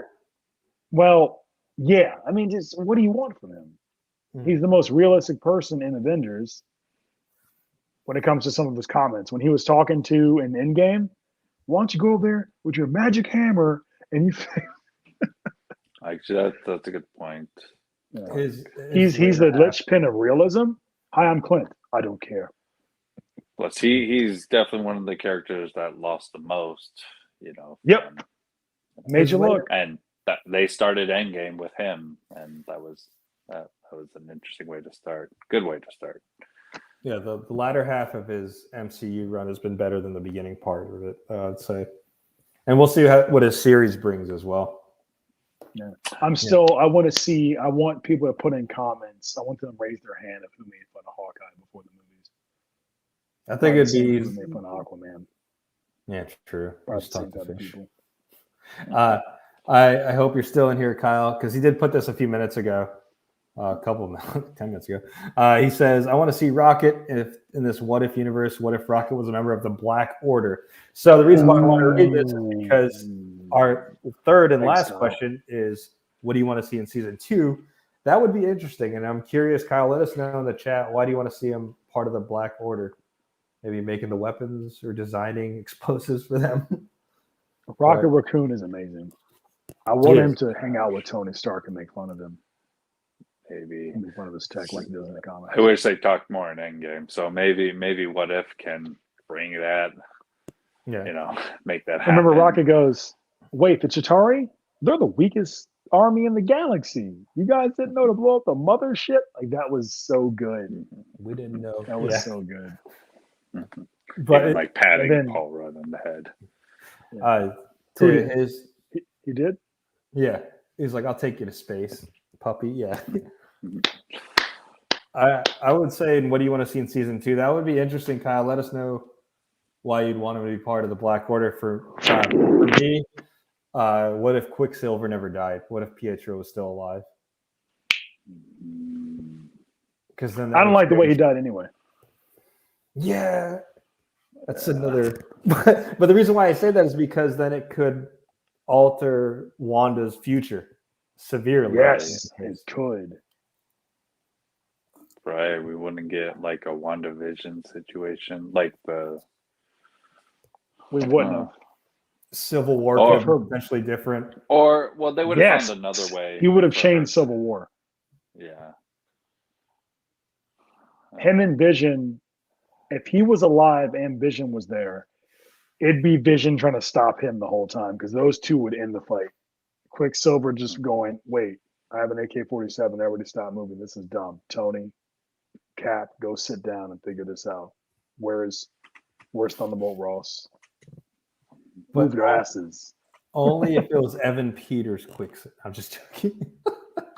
Speaker 3: well, yeah. I mean, just what do you want from him? He's the most realistic person in Avengers when it comes to some of his comments. When he was talking to in Endgame, why don't you go over there with your magic hammer and you
Speaker 2: Actually, that's a good point.
Speaker 3: he's the linchpin of realism. Hi, I'm Clint. I don't care.
Speaker 2: Plus, he's definitely one of the characters that lost the most.
Speaker 3: Yep.
Speaker 2: from-
Speaker 3: Major look.
Speaker 2: and that they started Endgame with him, and that was an interesting way to start. Good way to start.
Speaker 1: Yeah, the latter half of his MCU run has been better than the beginning part of it, I'd say. And we'll see what his series brings as well.
Speaker 3: Yeah. I want people to put in comments. I want them to raise their hand of who made fun of Hawkeye before the movies.
Speaker 1: I think it'd
Speaker 3: Same
Speaker 1: be
Speaker 3: people made fun of Aquaman.
Speaker 1: Yeah, true.
Speaker 3: Probably
Speaker 1: Just
Speaker 3: the same
Speaker 1: talk to
Speaker 3: type of
Speaker 1: fish.
Speaker 3: people.
Speaker 1: I hope you're still in here, Kyle, because he did put this a few minutes ago, 10 minutes ago. He says, I want to see Rocket in this what if universe. What if Rocket was a member of the Black Order? So the reason why I want to read this is because our third and last question is, what do you want to see in season 2? That would be interesting. And I'm curious, Kyle, let us know in the chat, why do you want to see him part of the Black Order? Maybe making the weapons or designing explosives for them.
Speaker 3: Rocket Raccoon is amazing. I want him to hang out with Tony Stark and make fun of him.
Speaker 2: Maybe
Speaker 3: Make fun of his tech like he does in the comics.
Speaker 2: I wish they talked more in Endgame. So maybe What If can bring that.
Speaker 1: Yeah.
Speaker 2: Make that happen.
Speaker 3: Remember, Rocket goes, "Wait, the Chitauri? They're the weakest army in the galaxy. You guys didn't know to blow up the mothership?" Like, that was so good.
Speaker 1: We didn't know.
Speaker 3: That was so good.
Speaker 1: But
Speaker 2: Even patting
Speaker 3: then-
Speaker 2: Paul Rudd on the head.
Speaker 1: to
Speaker 3: Who did?
Speaker 1: his,
Speaker 3: He did?
Speaker 1: yeah, he's like, I'll take you to space, puppy. Yeah. I would say, what do you want to see in season 2? That would be interesting, Kyle. Let us know why you'd want him to be part of the Black Order. For me, what if Quicksilver never died? What if Pietro was still alive? Because then
Speaker 3: I don't like the way he died anyway.
Speaker 1: Yeah, that's another. But the reason why I say that is because then it could alter Wanda's future severely.
Speaker 3: Yes, it could.
Speaker 2: Right, we wouldn't get like a WandaVision situation, like the
Speaker 3: We wouldn't have.
Speaker 1: Civil War
Speaker 2: Oh,
Speaker 1: could be potentially different.
Speaker 2: or well, they would have
Speaker 3: Yes,
Speaker 2: found another way.
Speaker 3: he would have
Speaker 2: for
Speaker 3: changed
Speaker 2: her.
Speaker 3: Civil War.
Speaker 2: Yeah,
Speaker 3: Him and Vision, if he was alive and Vision was there, it'd be Vision trying to stop him the whole time because those two would end the fight. Quicksilver just going, wait, I have an AK-47. Everybody stop moving. This is dumb. Tony, Cap, go sit down and figure this out. Where's Thunderbolt Ross? Move your asses.
Speaker 1: Only if it was Evan Peters Quicksilver. I'm just joking.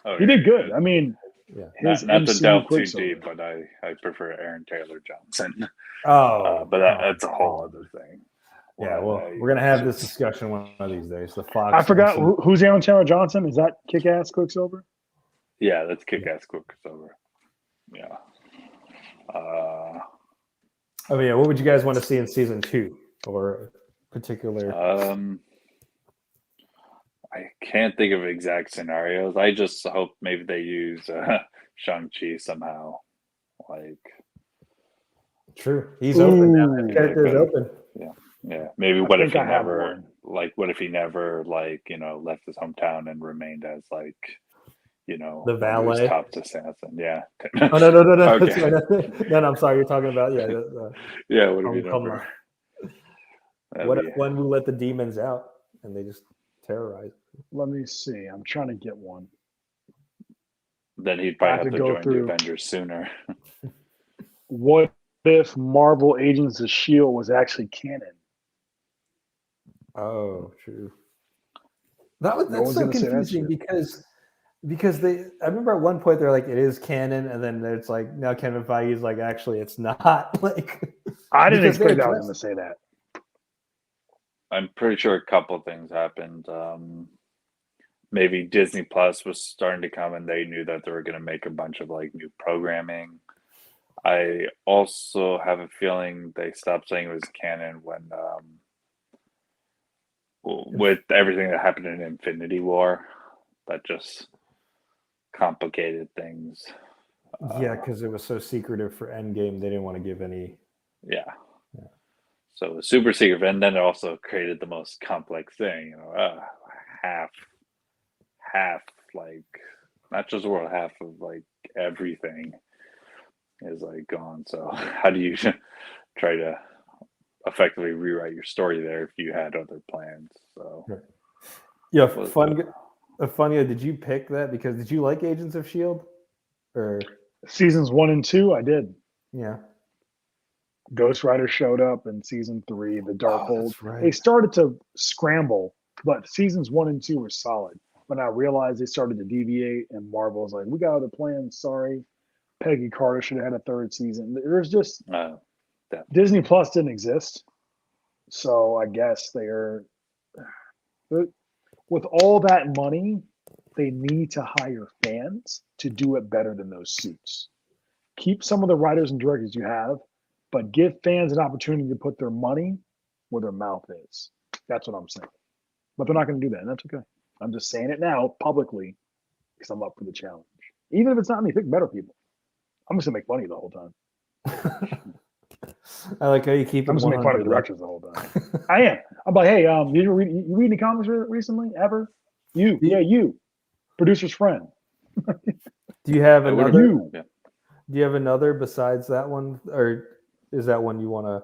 Speaker 2: oh,
Speaker 3: He did good. I mean,
Speaker 1: Yeah.
Speaker 3: his
Speaker 2: not to
Speaker 3: MCU
Speaker 2: delve too
Speaker 3: Quicksilver.
Speaker 2: deep, but I prefer Aaron Taylor Johnson.
Speaker 1: Oh,
Speaker 2: But that's a whole other thing.
Speaker 1: Yeah, well, we're gonna have this discussion one of these days. The Fox.
Speaker 3: I forgot who's Aaron Taylor Johnson. Is that Kick-Ass Quicksilver?
Speaker 2: Yeah, that's Kick-Ass Quicksilver. Yeah.
Speaker 1: Oh yeah, what would you guys want to see in season 2, or particular?
Speaker 2: I can't think of exact scenarios. I just hope maybe they use Shang-Chi somehow. Like,
Speaker 1: True. He's open now. His
Speaker 3: Ooh.
Speaker 1: character is open.
Speaker 2: yeah, maybe
Speaker 3: I
Speaker 2: what if
Speaker 3: think
Speaker 2: he
Speaker 3: I have
Speaker 2: never,
Speaker 3: one.
Speaker 2: like, what if he never, like, left his hometown and remained as, like,
Speaker 1: The
Speaker 2: one of his
Speaker 1: valet.
Speaker 2: top assassin? Yeah.
Speaker 1: Oh no.
Speaker 2: Okay.
Speaker 1: No, I'm sorry. You're talking about
Speaker 2: Yeah, what if he
Speaker 1: Come
Speaker 2: never? That'd
Speaker 1: What
Speaker 2: be-
Speaker 1: if when we let the demons out and they just terrorize?
Speaker 3: Let me see. I'm trying to get one.
Speaker 2: Then he'd
Speaker 3: I
Speaker 2: probably
Speaker 3: have
Speaker 2: have
Speaker 3: to
Speaker 2: to
Speaker 3: go
Speaker 2: join
Speaker 3: through-
Speaker 2: the Avengers sooner.
Speaker 3: What if Marvel Agents of S.H.I.E.L.D. was actually canon?
Speaker 1: Oh, true.
Speaker 3: No
Speaker 1: That's
Speaker 3: one's
Speaker 1: so
Speaker 3: gonna say that
Speaker 1: confusing
Speaker 3: shit.
Speaker 1: because they. I remember at one point they're like, it is canon, and then it's like now Kevin Feige's like, actually, it's not. Like,
Speaker 3: I didn't
Speaker 1: because they
Speaker 3: expect I was
Speaker 1: addressed-
Speaker 3: going to say that.
Speaker 2: I'm pretty sure a couple things happened. Maybe Disney Plus was starting to come, and they knew that they were going to make a bunch of like new programming. I also have a feeling they stopped saying it was canon when, with everything that happened in Infinity War, that just complicated things.
Speaker 1: Yeah, because it was so secretive for Endgame, they didn't want to give any.
Speaker 2: Yeah. So it was super secret, and then it also created the most complex thing. Half, like not just the world, half of like everything is like gone. So how do you try to effectively rewrite your story there if you had other plans? So
Speaker 1: Yeah, Funya, did you pick that because did you like Agents of Shield, or
Speaker 3: Seasons 1 and 2, I did.
Speaker 1: yeah?
Speaker 3: Ghost Rider showed up in season 3, the Darkhold.
Speaker 1: That's right.
Speaker 3: They started to scramble, but seasons 1 and 2 were solid. But I realized they started to deviate, and Marvel was like, we got other plans. Sorry. Peggy Carter should have had a third season. There's just Disney Plus didn't exist. So I guess they're with all that money, they need to hire fans to do it better than those suits. Keep some of the writers and directors you have, but give fans an opportunity to put their money where their mouth is. That's what I'm saying. But they're not going to do that, and that's okay. I'm just saying it now publicly because I'm up for the challenge. Even if it's not me, pick better people. I'm just going to make money the whole time.
Speaker 1: I like how you keep it.
Speaker 3: I'm just going to make fun of the directors the whole time. I am. I'm like, hey, you read any comics recently? Ever? You. Producer's friend.
Speaker 1: Do you have another?
Speaker 3: You.
Speaker 1: Do you have another besides that one, or is that one you want
Speaker 3: to?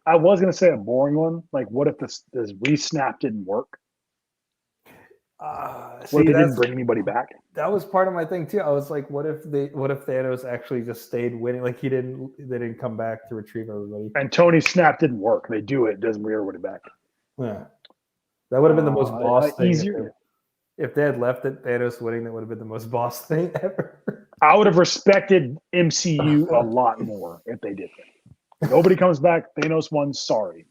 Speaker 3: I was gonna say a boring one. Like, what if this re-snap didn't work? What if they didn't bring anybody back?
Speaker 1: That was part of my thing too. I was like, what if Thanos actually just stayed winning? Like they didn't come back to retrieve everybody.
Speaker 3: And Tony's snap didn't work. They do it, doesn't bring everybody back.
Speaker 1: Yeah, that would have been the most boss thing.
Speaker 3: Easier.
Speaker 1: If they had left it Thanos winning, that would have been the most boss thing ever.
Speaker 3: I would have respected MCU a lot more if they did that. Nobody comes back. Thanos won. Sorry.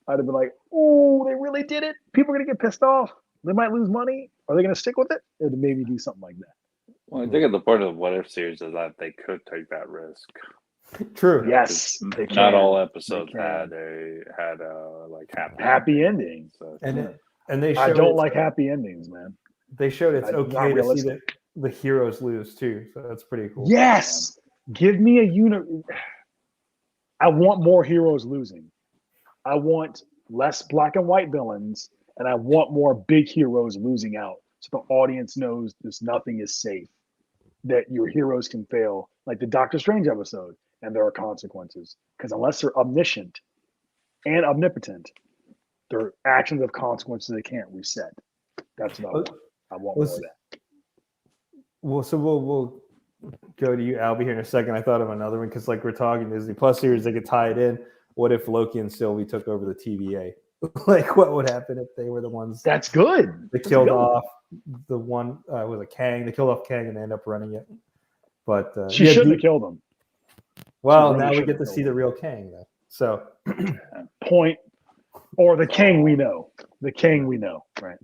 Speaker 3: I'd have been like, oh, they really did it. People are going to get pissed off. They might lose money. Are they going to stick with it? Or maybe do something like that.
Speaker 2: Well, I think at the part of the What If series is that they could take that risk.
Speaker 1: True.
Speaker 3: Yes.
Speaker 2: Not all episodes had like
Speaker 3: happy ending.
Speaker 2: So,
Speaker 1: and they.
Speaker 3: I don't like happy endings, man.
Speaker 1: They showed it's okay to see the heroes lose too, so that's pretty cool.
Speaker 3: Yes, give me a unit. I want more heroes losing. I want less black and white villains, and I want more big heroes losing out, so the audience knows nothing is safe. That your heroes can fail, like the Doctor Strange episode, and there are consequences. Because unless they're omniscient and omnipotent, their actions have consequences they can't reset. That's what I want. I want more of that.
Speaker 1: Well, so we'll go to you, Albie, here in a second. I thought of another one because, like, we're talking Disney Plus series, they could tie it in. What if Loki and Sylvie took over the TVA? Like, what would happen if they were the ones?
Speaker 3: That's good.
Speaker 1: They killed off the one. Was it Kang? They killed off Kang and they end up running it. But
Speaker 3: she shouldn't have killed him.
Speaker 1: Well, really now we get to see the real Kang, though. So,
Speaker 3: point, or the Kang we know. The Kang we know, right?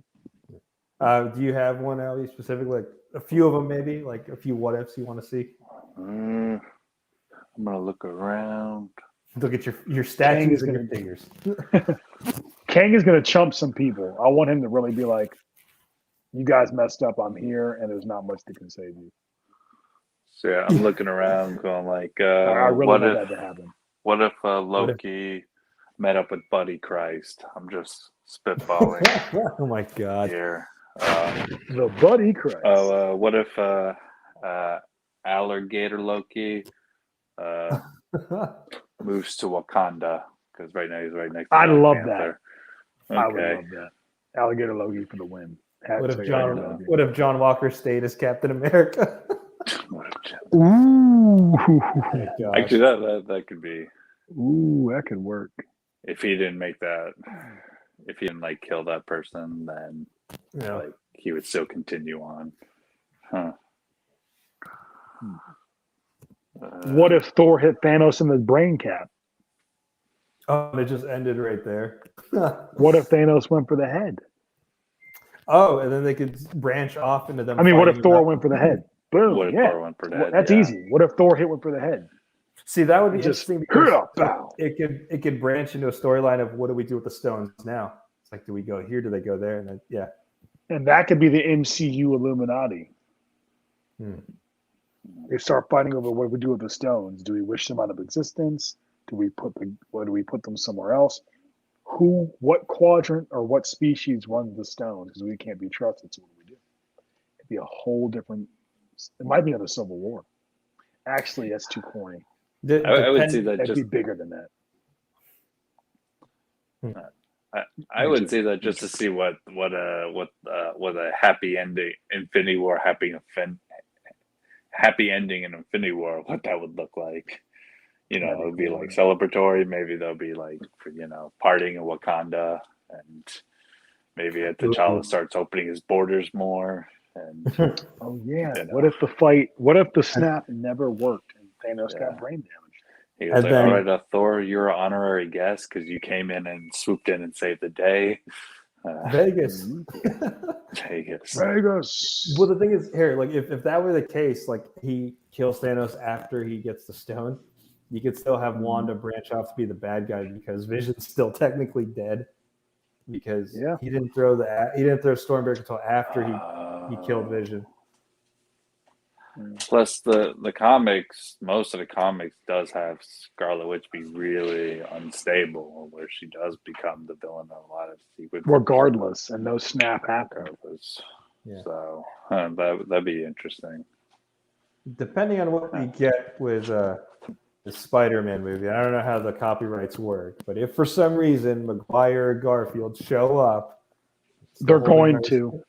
Speaker 1: Do you have one, Ali, specifically? Like a few of them, maybe? Like a few what ifs you want to see?
Speaker 2: I'm going to look around.
Speaker 1: Look at your statues and your figures.
Speaker 3: Kang is going to chump some people. I want him to really be like, you guys messed up. I'm here, and there's not much that can save you.
Speaker 2: So yeah, I'm looking around, going like,
Speaker 3: I really
Speaker 2: what
Speaker 3: want
Speaker 2: if
Speaker 3: that to happen.
Speaker 2: what if Loki met up with Buddy Christ? I'm just spitballing
Speaker 1: Oh my god.
Speaker 2: here.
Speaker 3: The Buddy Christ.
Speaker 2: What if Alligator Loki moves to Wakanda? Because right now he's right next to
Speaker 3: I
Speaker 2: Black
Speaker 3: love
Speaker 2: Panther.
Speaker 3: that. I would
Speaker 2: Okay.
Speaker 3: love that. Alligator Loki for the win.
Speaker 1: What if John Walker stayed as Captain America?
Speaker 3: Ooh.
Speaker 2: Actually, that could be.
Speaker 3: Ooh, that could work.
Speaker 2: If he didn't make that, if he didn't like kill that person, then like he would still continue on. Huh.
Speaker 3: What if Thor hit Thanos in the brain cap?
Speaker 1: Oh, it just ended right there.
Speaker 3: What if Thanos went for the head?
Speaker 1: Oh, and then they could branch off into them.
Speaker 3: I mean, what if
Speaker 1: fighting
Speaker 3: Thor
Speaker 1: about-
Speaker 3: went for the head? Boom.
Speaker 2: What if
Speaker 3: Yeah.
Speaker 2: Thor went for that?
Speaker 3: That's easy. What if Thor hit one for the head?
Speaker 1: See, that would be
Speaker 3: Just
Speaker 1: interesting because
Speaker 3: bow.
Speaker 1: it could branch into a storyline of what do we do with the stones now? It's like, do we go here? Do they go there? And then, yeah.
Speaker 3: And that could be the MCU Illuminati. They start fighting over what do we do with the stones? Do we wish them out of existence? Do we put them somewhere else? What quadrant or what species runs the stones? Because we can't be trusted. So what do we do? It'd be a whole different. It might be another Civil War. Actually, that's too corny.
Speaker 2: I would see that
Speaker 3: That'd be
Speaker 2: just.
Speaker 3: bigger than that.
Speaker 2: I would say that just to see what a happy ending Infinity War happy ending in Infinity War, what that would look like. It would be like celebratory. Maybe there'll be like partying in Wakanda, and maybe T'Challa starts opening his borders more. And
Speaker 3: Oh yeah. What if the snap never worked and Thanos got brain damage?
Speaker 2: he was like, "All right, Thor, you're an honorary guest because you came in and swooped in and saved the day."
Speaker 1: Vegas.
Speaker 2: Vegas.
Speaker 1: Well, the thing is here, like if that were the case, like he kills Thanos after he gets the stone, you could still have Wanda branch off to be the bad guy because Vision's still technically dead because he didn't throw Stormbreaker until after he killed Vision.
Speaker 2: Plus the comics, most of the comics does have Scarlet Witch be really unstable, where she does become the villain of a lot of sequences.
Speaker 3: Regardless, and no snap happens.
Speaker 2: So that'd be interesting.
Speaker 1: Depending on what we get with the Spider-Man movie, I don't know how the copyrights work, but if for some reason Maguire or Garfield show up,
Speaker 3: they're going to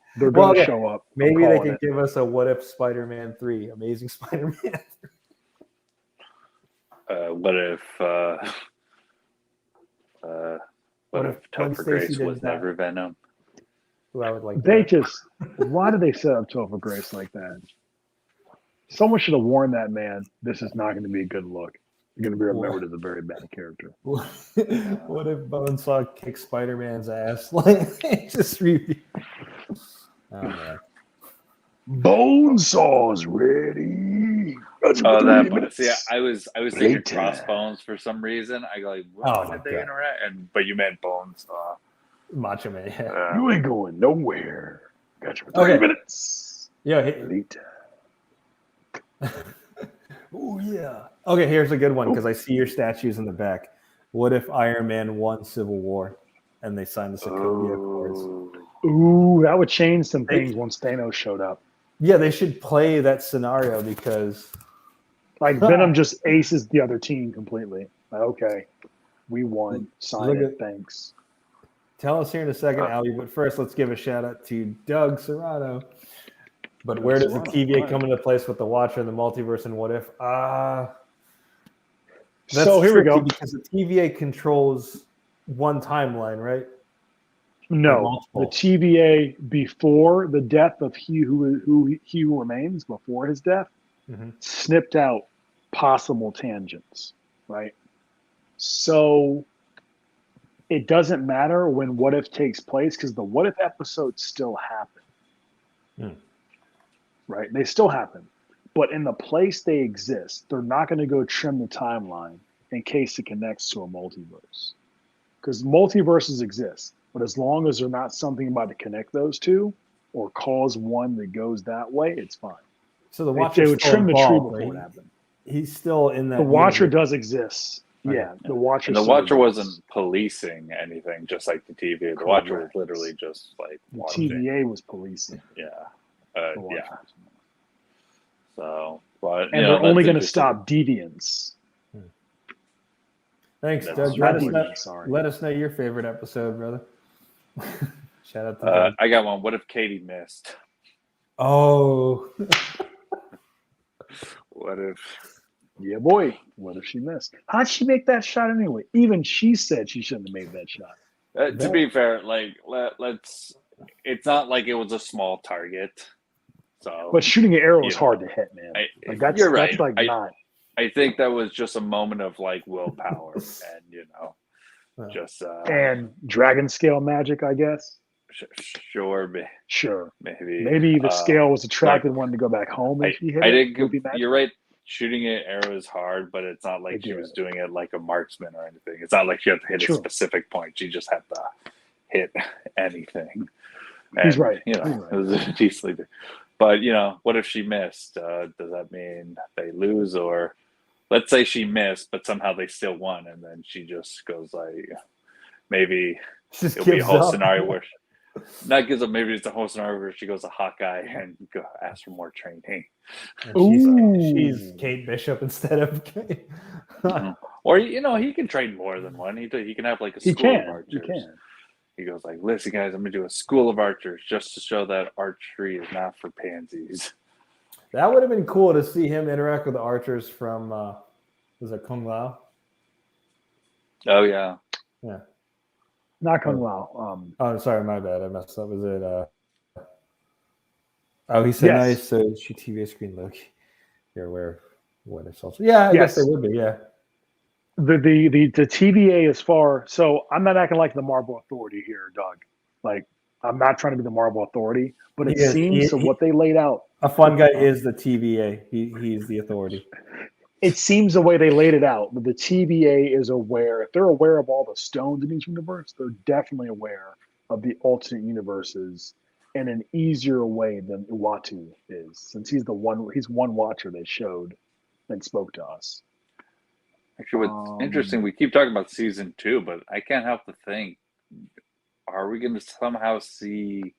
Speaker 3: show up.
Speaker 1: Maybe they can give us a what if Spider-Man 3, Amazing Spider-Man 3.
Speaker 2: What if Topher Grace was never Venom?
Speaker 1: Who I would like.
Speaker 3: Why did they set up Topher Grace like that? Someone should have warned that man. This is not going to be a good look. You're going to be remembered as a very bad character.
Speaker 1: What if Bonesaw kicks Spider-Man's ass? Like just review. Oh man.
Speaker 3: Bonesaw's ready.
Speaker 2: See, I was thinking Crossbones for some reason. I go like, what did they interact? But you meant Bonesaw.
Speaker 1: Macho Man.
Speaker 3: You ain't going nowhere. Got you for 30 minutes.
Speaker 1: Yeah.
Speaker 3: Later.
Speaker 1: Oh yeah. Okay, here's a good one because I see your statues in the back. What if Iron Man won Civil War and they signed the Sokovia Accords?
Speaker 3: Ooh, that would change some things once Thanos showed up.
Speaker 1: Yeah, they should play that scenario because
Speaker 3: Venom just aces the other team completely. Okay, we won. Sign it. Thanks.
Speaker 1: Tell us here in a second, Albie, but first let's give a shout out to Doug Serrano. But where does the TVA come into place with the Watcher and the multiverse and what if?
Speaker 3: So here we go.
Speaker 1: Because the TVA controls one timeline, right?
Speaker 3: No, the TVA before the death of He Who Remains, before his death, snipped out possible tangents, right? So it doesn't matter when What If takes place because the What If episodes still happen. Right? They still happen. But in the place they exist, they're not going to go trim the timeline in case it connects to a multiverse. Because multiverses exist. But as long as there's not something about to connect those two or cause one that goes that way, it's fine.
Speaker 1: So the
Speaker 3: They
Speaker 1: Watcher's
Speaker 3: would
Speaker 1: still
Speaker 3: trim the tree
Speaker 1: involved,
Speaker 3: before
Speaker 1: right?
Speaker 3: it happened.
Speaker 1: He's still in that.
Speaker 3: The Watcher
Speaker 1: universe.
Speaker 3: does exist.
Speaker 1: Okay.
Speaker 3: Yeah, the Watcher.
Speaker 2: And the
Speaker 3: still
Speaker 2: Watcher
Speaker 3: exists.
Speaker 2: wasn't policing anything, just like the TVA. The Watcher was
Speaker 3: Correct.
Speaker 2: literally just like
Speaker 3: The
Speaker 2: watching.
Speaker 3: TVA was policing.
Speaker 2: Yeah,
Speaker 3: The Watcher
Speaker 2: yeah.
Speaker 3: was not.
Speaker 2: So, but
Speaker 3: And they're only going to stop deviants.
Speaker 1: Thanks,
Speaker 2: That's
Speaker 1: Doug.
Speaker 3: Not
Speaker 1: Let us, know,
Speaker 3: deviants, sorry.
Speaker 1: let us know your favorite episode, brother. Shout out to Doug.
Speaker 2: I got one. What if Katie missed?
Speaker 1: Oh,
Speaker 2: What if?
Speaker 3: Yeah, boy. What if she missed? How'd she make that shot anyway? Even she said she shouldn't have made that shot.
Speaker 2: To be fair, like let's. It's not like it was a small target. So,
Speaker 3: But shooting an arrow is
Speaker 2: Yeah.
Speaker 3: hard to hit, man. Like that's
Speaker 2: you're right.
Speaker 3: that's like not.
Speaker 2: I think that was just a moment of like willpower, and just
Speaker 3: And dragon scale magic, I guess.
Speaker 2: sure,
Speaker 3: Sure.
Speaker 2: maybe
Speaker 3: Maybe the scale was attracted, wanted to go back home if she hit
Speaker 2: I
Speaker 3: it.
Speaker 2: think
Speaker 3: It would be magic.
Speaker 2: you're right. Shooting an arrow is hard, but it's not like
Speaker 3: I
Speaker 2: she
Speaker 3: get
Speaker 2: was
Speaker 3: it.
Speaker 2: doing it like a marksman or anything. It's not like she had to hit
Speaker 3: True.
Speaker 2: a specific point. She just had to hit anything.
Speaker 3: He's
Speaker 2: And,
Speaker 3: right.
Speaker 2: You know,
Speaker 3: He's right.
Speaker 2: it was a decently. But what if she missed? Does that mean they lose, or let's say she missed, but somehow they still won, and then she just goes like, maybe
Speaker 1: just
Speaker 2: it'll be a
Speaker 1: gives
Speaker 2: whole
Speaker 1: up.
Speaker 2: scenario where not gives up. Maybe it's a whole scenario where she goes to Hawkeye and ask for more training.
Speaker 1: And she's Kate Bishop instead of Kate.
Speaker 2: Or he can train more than one. He can have like a
Speaker 3: He
Speaker 2: school of
Speaker 3: can.
Speaker 2: archers.
Speaker 3: He can.
Speaker 2: He goes like, listen, guys, I'm gonna do a school of archers just to show that archery is not for pansies.
Speaker 1: That would have been cool to see him interact with the archers from was it Kung Lao?
Speaker 2: Oh yeah.
Speaker 1: Yeah.
Speaker 3: Not Kung Lao.
Speaker 1: Oh, sorry, my bad. I messed up. Was it oh, he said
Speaker 3: Yes.
Speaker 1: nice, so she TVA screen Loki. You're aware of what it's also. Yeah, I guess they would be, yeah.
Speaker 3: The TVA is far. So I'm not acting like the Marvel Authority here, Doug. Like I'm not trying to be the Marvel Authority, but it seems what they laid out.
Speaker 1: A fun guy is the TVA. He's the authority.
Speaker 3: It seems the way they laid it out, but the TVA is aware. If they're aware of all the stones in each universe, they're definitely aware of the alternate universes in an easier way than Uatu is, since he's one Watcher they showed and spoke to us.
Speaker 2: Actually, what's interesting, we keep talking about season 2, but I can't help to think, are we going to somehow see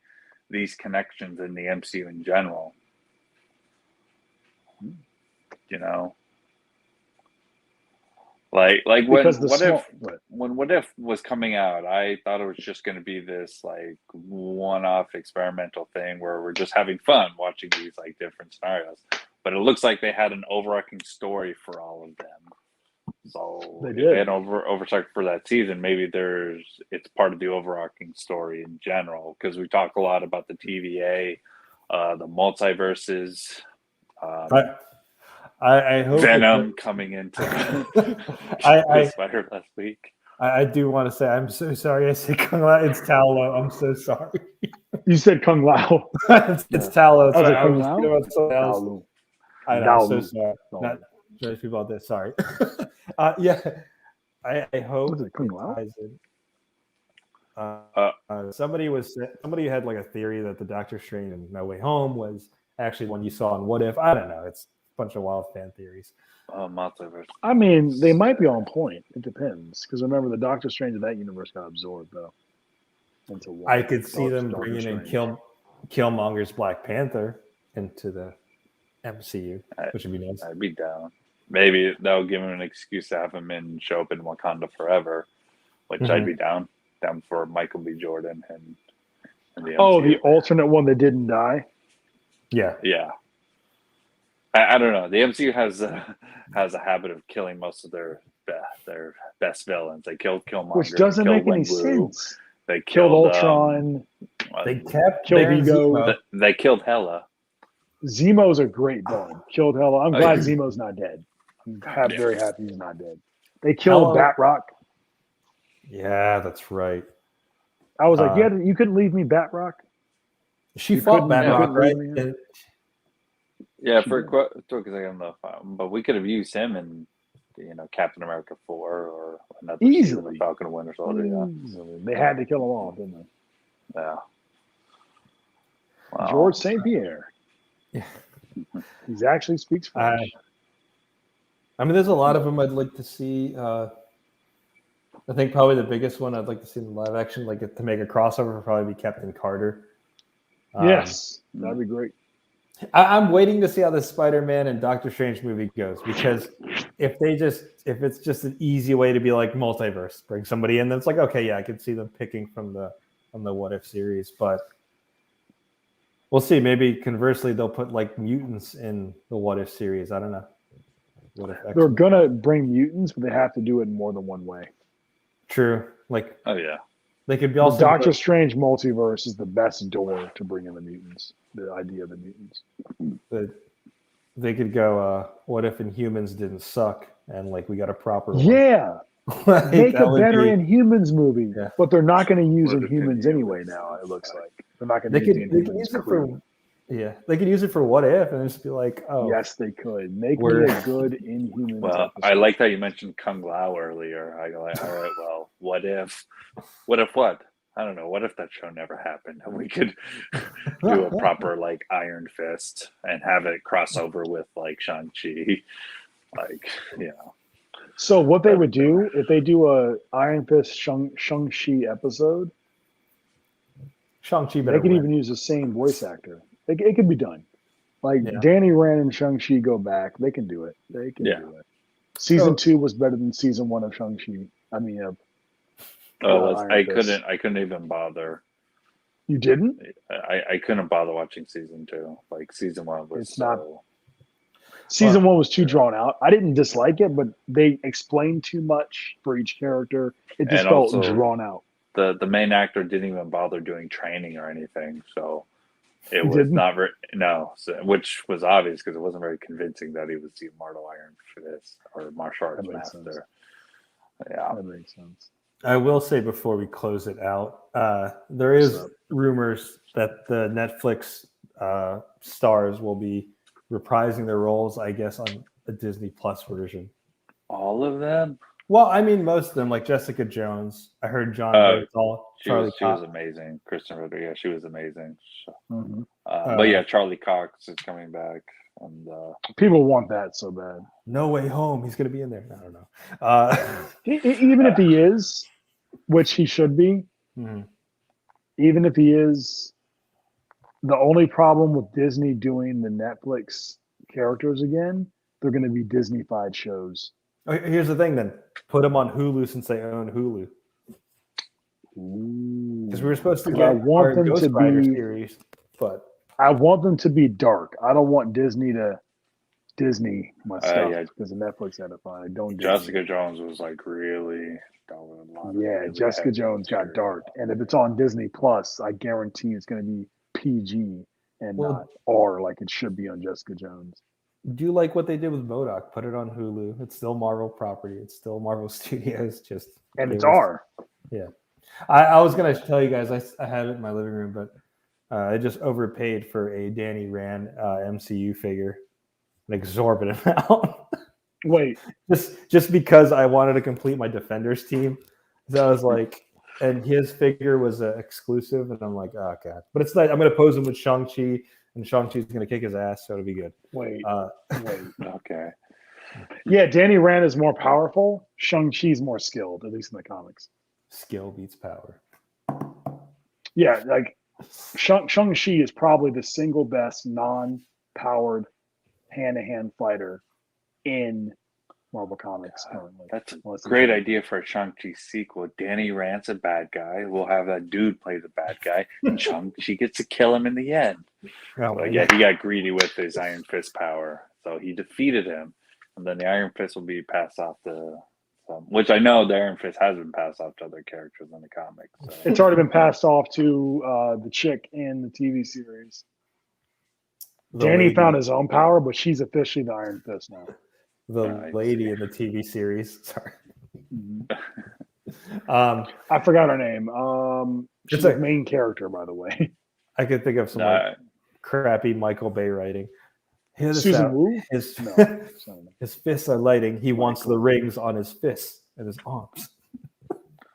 Speaker 2: these connections in the MCU in general? Like when What If was coming out, I thought it was just going to be this like one-off experimental thing where we're just having fun watching these like different scenarios. But it looks like they had an overarching story for all of them. So
Speaker 3: They
Speaker 2: if
Speaker 3: did.
Speaker 2: they had oversight for that season, maybe it's part of the overarching story in general, because we talk a lot about the TVA, the multiverses.
Speaker 1: I hope
Speaker 2: Venom coming into Spider last week.
Speaker 1: I do want to say I'm so sorry. I said Kung Lao. It's Talo. I'm so sorry.
Speaker 3: You said Kung Lao.
Speaker 1: it's Talo.
Speaker 3: Oh, is it Kung Lao?
Speaker 1: I know. I'm so sorry. Not judge people out there. Sorry. Yeah. I hope.
Speaker 3: Was it Kung Lao?
Speaker 1: Somebody had like a theory that the Doctor Strange in No Way Home was actually one you saw in What If. I don't know. It's a bunch of wild fan theories.
Speaker 2: Multiverse.
Speaker 3: I mean, they might be on point. It depends, because remember, the Doctor Strange of that universe got absorbed though into one.
Speaker 1: I could see them bringing in Killmonger's Black Panther into the MCU, which would be nice.
Speaker 2: I'd be down. Maybe that'll give him an excuse to have him show up in Wakanda Forever, which I'd be down for Michael B. Jordan and the MCU.
Speaker 3: The alternate one that didn't die.
Speaker 1: Yeah.
Speaker 2: I don't know. The MCU has a habit of killing most of their best villains. They killed Killmonger,
Speaker 3: Which doesn't make any sense.
Speaker 2: They
Speaker 3: killed Ultron.
Speaker 1: They kept
Speaker 3: killed Ego.
Speaker 2: They killed Hela.
Speaker 3: Zemo's a great villain. Killed Hela. I'm glad Zemo's not dead. I'm very happy he's not dead. They killed Batroc.
Speaker 1: Yeah, that's right.
Speaker 3: I was like, you couldn't leave me, Batroc.
Speaker 1: She fought Batroc, right?
Speaker 2: Yeah, because I don't know, but we could have used him in, Captain America 4 or another
Speaker 3: easily
Speaker 2: Falcon and Winter Soldier. Yeah,
Speaker 3: they had to kill them all, didn't they?
Speaker 2: Yeah. Wow.
Speaker 3: George St. Pierre.
Speaker 1: Yeah.
Speaker 3: He actually speaks French.
Speaker 1: I mean, there's a lot of them I'd like to see. I think probably the biggest one I'd like to see in live action, like to make a crossover, would probably be Captain Carter.
Speaker 3: Yes, that'd be great.
Speaker 1: I'm waiting to see how the Spider-Man and Doctor Strange movie goes, because if it's just an easy way to be like multiverse, bring somebody in, then it's like, okay, yeah, I could see them picking from the What If series, but we'll see. Maybe conversely, they'll put like mutants in the What If series. I don't know. What if
Speaker 3: They're gonna bring mutants, but they have to do it in more than one way.
Speaker 1: True. Like,
Speaker 2: oh yeah,
Speaker 1: they could be
Speaker 3: The
Speaker 1: also
Speaker 3: Doctor Strange multiverse is the best door to bring in the mutants. The idea of the mutants.
Speaker 1: They could go. What if Inhumans didn't suck, and like we got a proper one?
Speaker 3: Yeah,
Speaker 1: Like,
Speaker 3: make
Speaker 1: that
Speaker 3: a
Speaker 1: would
Speaker 3: better
Speaker 1: be-
Speaker 3: Inhumans movie,
Speaker 1: Yeah.
Speaker 3: but they're not going to use
Speaker 2: What if
Speaker 3: Inhumans
Speaker 2: Inhumans
Speaker 3: anyway. Now it looks like they're not going
Speaker 1: They
Speaker 3: to
Speaker 1: could
Speaker 3: use the Inhumans
Speaker 1: use it
Speaker 3: crew.
Speaker 1: for. Yeah, they could use it for What If, and just be like, oh,
Speaker 3: Yes, they could make me
Speaker 1: We're-
Speaker 3: a good Inhumans.
Speaker 2: well,
Speaker 3: episode.
Speaker 2: I like that you mentioned Kung Lao earlier. I go like, all right, well, what if what? I don't know. What if that show never happened and we could do a proper like Iron Fist and have it cross over with like Shang-Chi, like
Speaker 3: So what they would do if they do a Iron Fist Shang-Chi episode,
Speaker 1: Shang-Chi
Speaker 3: they
Speaker 1: better
Speaker 3: could
Speaker 1: win.
Speaker 3: even use the same voice actor. It could be done. Like
Speaker 1: Yeah.
Speaker 3: Danny Rand and Shang-Chi go back. They can do it. They can
Speaker 2: Yeah.
Speaker 3: do it. Season
Speaker 1: So-
Speaker 3: 2 was better than season 1 of Shang-Chi. I mean, Iron
Speaker 2: I
Speaker 3: Fist.
Speaker 2: couldn't even bother.
Speaker 3: You didn't?
Speaker 2: I couldn't bother watching season 2. Like season 1 was
Speaker 3: It's not-
Speaker 2: so.
Speaker 3: Season 1 was too drawn out. I didn't dislike it, but they explained too much for each character. It just
Speaker 2: And
Speaker 3: felt
Speaker 2: also-
Speaker 3: drawn out.
Speaker 2: The main actor didn't even bother doing training or anything, so it
Speaker 3: He
Speaker 2: was
Speaker 3: didn't?
Speaker 2: not very which was obvious because it wasn't very convincing that he was the immortal Iron Fist or martial arts
Speaker 3: That makes
Speaker 2: master.
Speaker 3: sense.
Speaker 2: Yeah,
Speaker 3: That makes sense.
Speaker 1: I will say before we close it out, there is
Speaker 3: What's up?
Speaker 1: rumors that the Netflix stars will be reprising their roles, I guess, on a Disney Plus version.
Speaker 2: all of them.
Speaker 1: Well, I mean, most of them, like Jessica Jones. I heard John Bernthal,
Speaker 2: She
Speaker 1: Charlie
Speaker 2: was, she was
Speaker 1: Cox.
Speaker 2: amazing. Kristen Rodriguez, she was amazing. So,
Speaker 3: Mhm.
Speaker 2: but yeah, Charlie Cox is coming back, and
Speaker 3: People want that so bad.
Speaker 1: No Way Home. He's going to be in there. I don't know.
Speaker 3: Even if he is, which he should be,
Speaker 1: Mhm.
Speaker 3: even if he is, the only problem with Disney doing the Netflix characters again, they're going to be Disney-fied shows.
Speaker 1: Okay, here's the thing then. Put them on Hulu since they own Hulu. Because we were supposed to
Speaker 3: I
Speaker 1: get
Speaker 3: want
Speaker 1: our
Speaker 3: them
Speaker 1: Ghost
Speaker 3: to
Speaker 1: Rider
Speaker 3: be-
Speaker 1: series, but
Speaker 3: I want them to be dark. I don't want Disney to Disney my stuff
Speaker 2: yeah.
Speaker 3: because the Netflix had it fine. I don't Disney.
Speaker 2: Jessica Jones was like really.
Speaker 3: Yeah,
Speaker 2: really
Speaker 3: Jessica
Speaker 2: heavy
Speaker 3: Jones got
Speaker 2: material.
Speaker 3: dark, and if it's on Disney Plus, I guarantee it's going to be PG and
Speaker 1: Well-
Speaker 3: not R like it should be on Jessica Jones.
Speaker 1: do you like what they did with MODOK? Put it on Hulu. It's still Marvel property. It's still Marvel Studios. Just
Speaker 3: And
Speaker 1: give
Speaker 3: it's
Speaker 1: us-
Speaker 3: R.
Speaker 1: I was gonna tell you guys I have it in my living room, but I just overpaid for a Danny Rand MCU figure, an exorbitant amount.
Speaker 3: Wait,
Speaker 1: just because I wanted to complete my Defenders team. So I was like, and his figure was exclusive, and I'm like, oh god. But it's not. I'm gonna pose him with Shang-Chi, and Shang-Chi's gonna kick his ass, so it'll be good.
Speaker 3: wait.
Speaker 2: Okay.
Speaker 3: Yeah, Danny Rand is more powerful. Shang-Chi's more skilled, at least in the comics.
Speaker 1: Skill beats power.
Speaker 3: Yeah, like Shang-Chi is probably the single best non-powered hand-to-hand fighter in Marvel Comics currently.
Speaker 2: That's a
Speaker 3: Unless
Speaker 2: great
Speaker 3: he's-
Speaker 2: idea for a Shang-Chi sequel. Danny Rand's a bad guy. We'll have that dude play the bad guy, and Shang-Chi gets to kill him in the end.
Speaker 1: Oh,
Speaker 2: But yeah, he got greedy with his Iron Fist power, so he defeated him, and then the Iron Fist will be passed off to, which I know the Iron Fist has been passed off to other characters in the comics. So.
Speaker 3: It's already been passed off to the chick in the TV series.
Speaker 1: the
Speaker 3: Danny
Speaker 1: lady-
Speaker 3: found his own power, but she's officially the Iron Fist now.
Speaker 1: the
Speaker 2: Nice.
Speaker 1: lady in the TV series. Sorry.
Speaker 3: I forgot her name. She's
Speaker 1: It's
Speaker 3: a main character, by the way.
Speaker 1: I could think of some like, crappy Michael Bay writing. Here's
Speaker 3: Susan Wu?
Speaker 1: His
Speaker 3: No. Sorry.
Speaker 1: his fists are lighting. He wants the rings on his fists and his arms.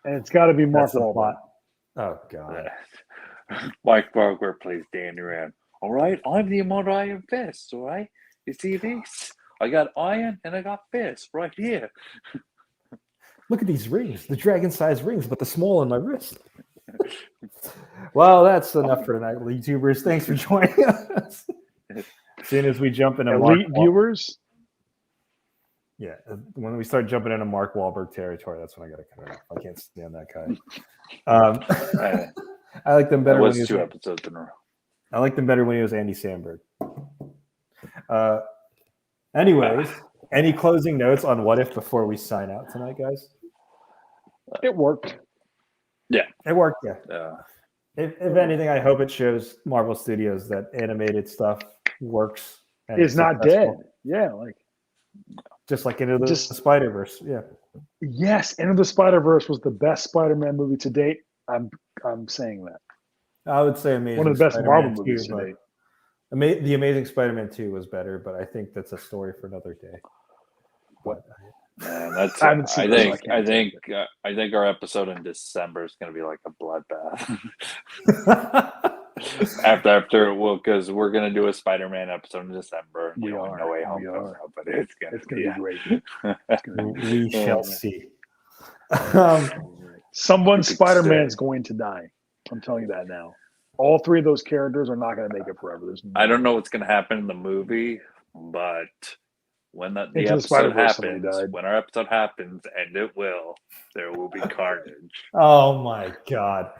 Speaker 3: And it's got to be Mark
Speaker 1: That's the
Speaker 3: Wahlberg.
Speaker 1: plot. Oh god.
Speaker 2: Mike Wahlberg plays Danny Rand. All right, I'm the Immortal Iron Fist. All right, you see this? I got iron and I got fist right here.
Speaker 1: Look at these rings, the dragon-sized rings, but the small on my wrist. Well, that's enough for tonight, YouTubers. Thanks for joining us. As soon as we jump into
Speaker 3: Elite viewers.
Speaker 1: Yeah, when we start jumping into Mark Wahlberg territory, that's when I got to cut it off. I can't stand that guy. I like them better.
Speaker 2: That was 2 episodes in a row.
Speaker 1: I like them better when he was Andy Samberg. Anyways, any closing notes on What If before we sign out tonight, guys?
Speaker 3: It worked.
Speaker 1: Yeah, it worked. Yeah. If anything, I hope it shows Marvel Studios that animated stuff works. And
Speaker 3: it's not dead. Yeah, like
Speaker 1: just like Into the Spider-Verse. Yeah.
Speaker 3: Yes, Into the Spider-Verse was the best Spider-Man movie to date. I'm saying that.
Speaker 1: I would say Amazing.
Speaker 3: One of the best
Speaker 1: Spider-Man
Speaker 3: Marvel movies to date.
Speaker 1: The Amazing Spider-Man 2 was better, but I think that's a story for another day.
Speaker 3: What?
Speaker 2: Man, that's. I think our episode in December is going to be like a bloodbath. after because we're going to do a Spider-Man episode in December.
Speaker 3: We are.
Speaker 2: No Way Home comes out, but it's going to be
Speaker 3: great.
Speaker 1: We shall see.
Speaker 3: Someone Spider-Man's going to die. I'm telling you that now. All 3 of those characters are not going to make it forever.
Speaker 2: I don't know what's going to happen in the movie, but when the episode happens, when our episode happens, and it will, there will be carnage.
Speaker 1: Oh my God.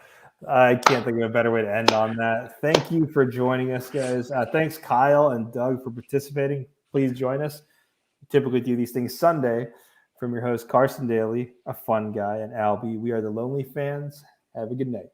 Speaker 1: I can't think of a better way to end on that. Thank you for joining us, guys. Thanks, Kyle and Doug, for participating. Please join us. We typically do these things Sunday. From your host, Carson Daly, a fun guy, and Albie, we are the Lonely Fans. Have a good night.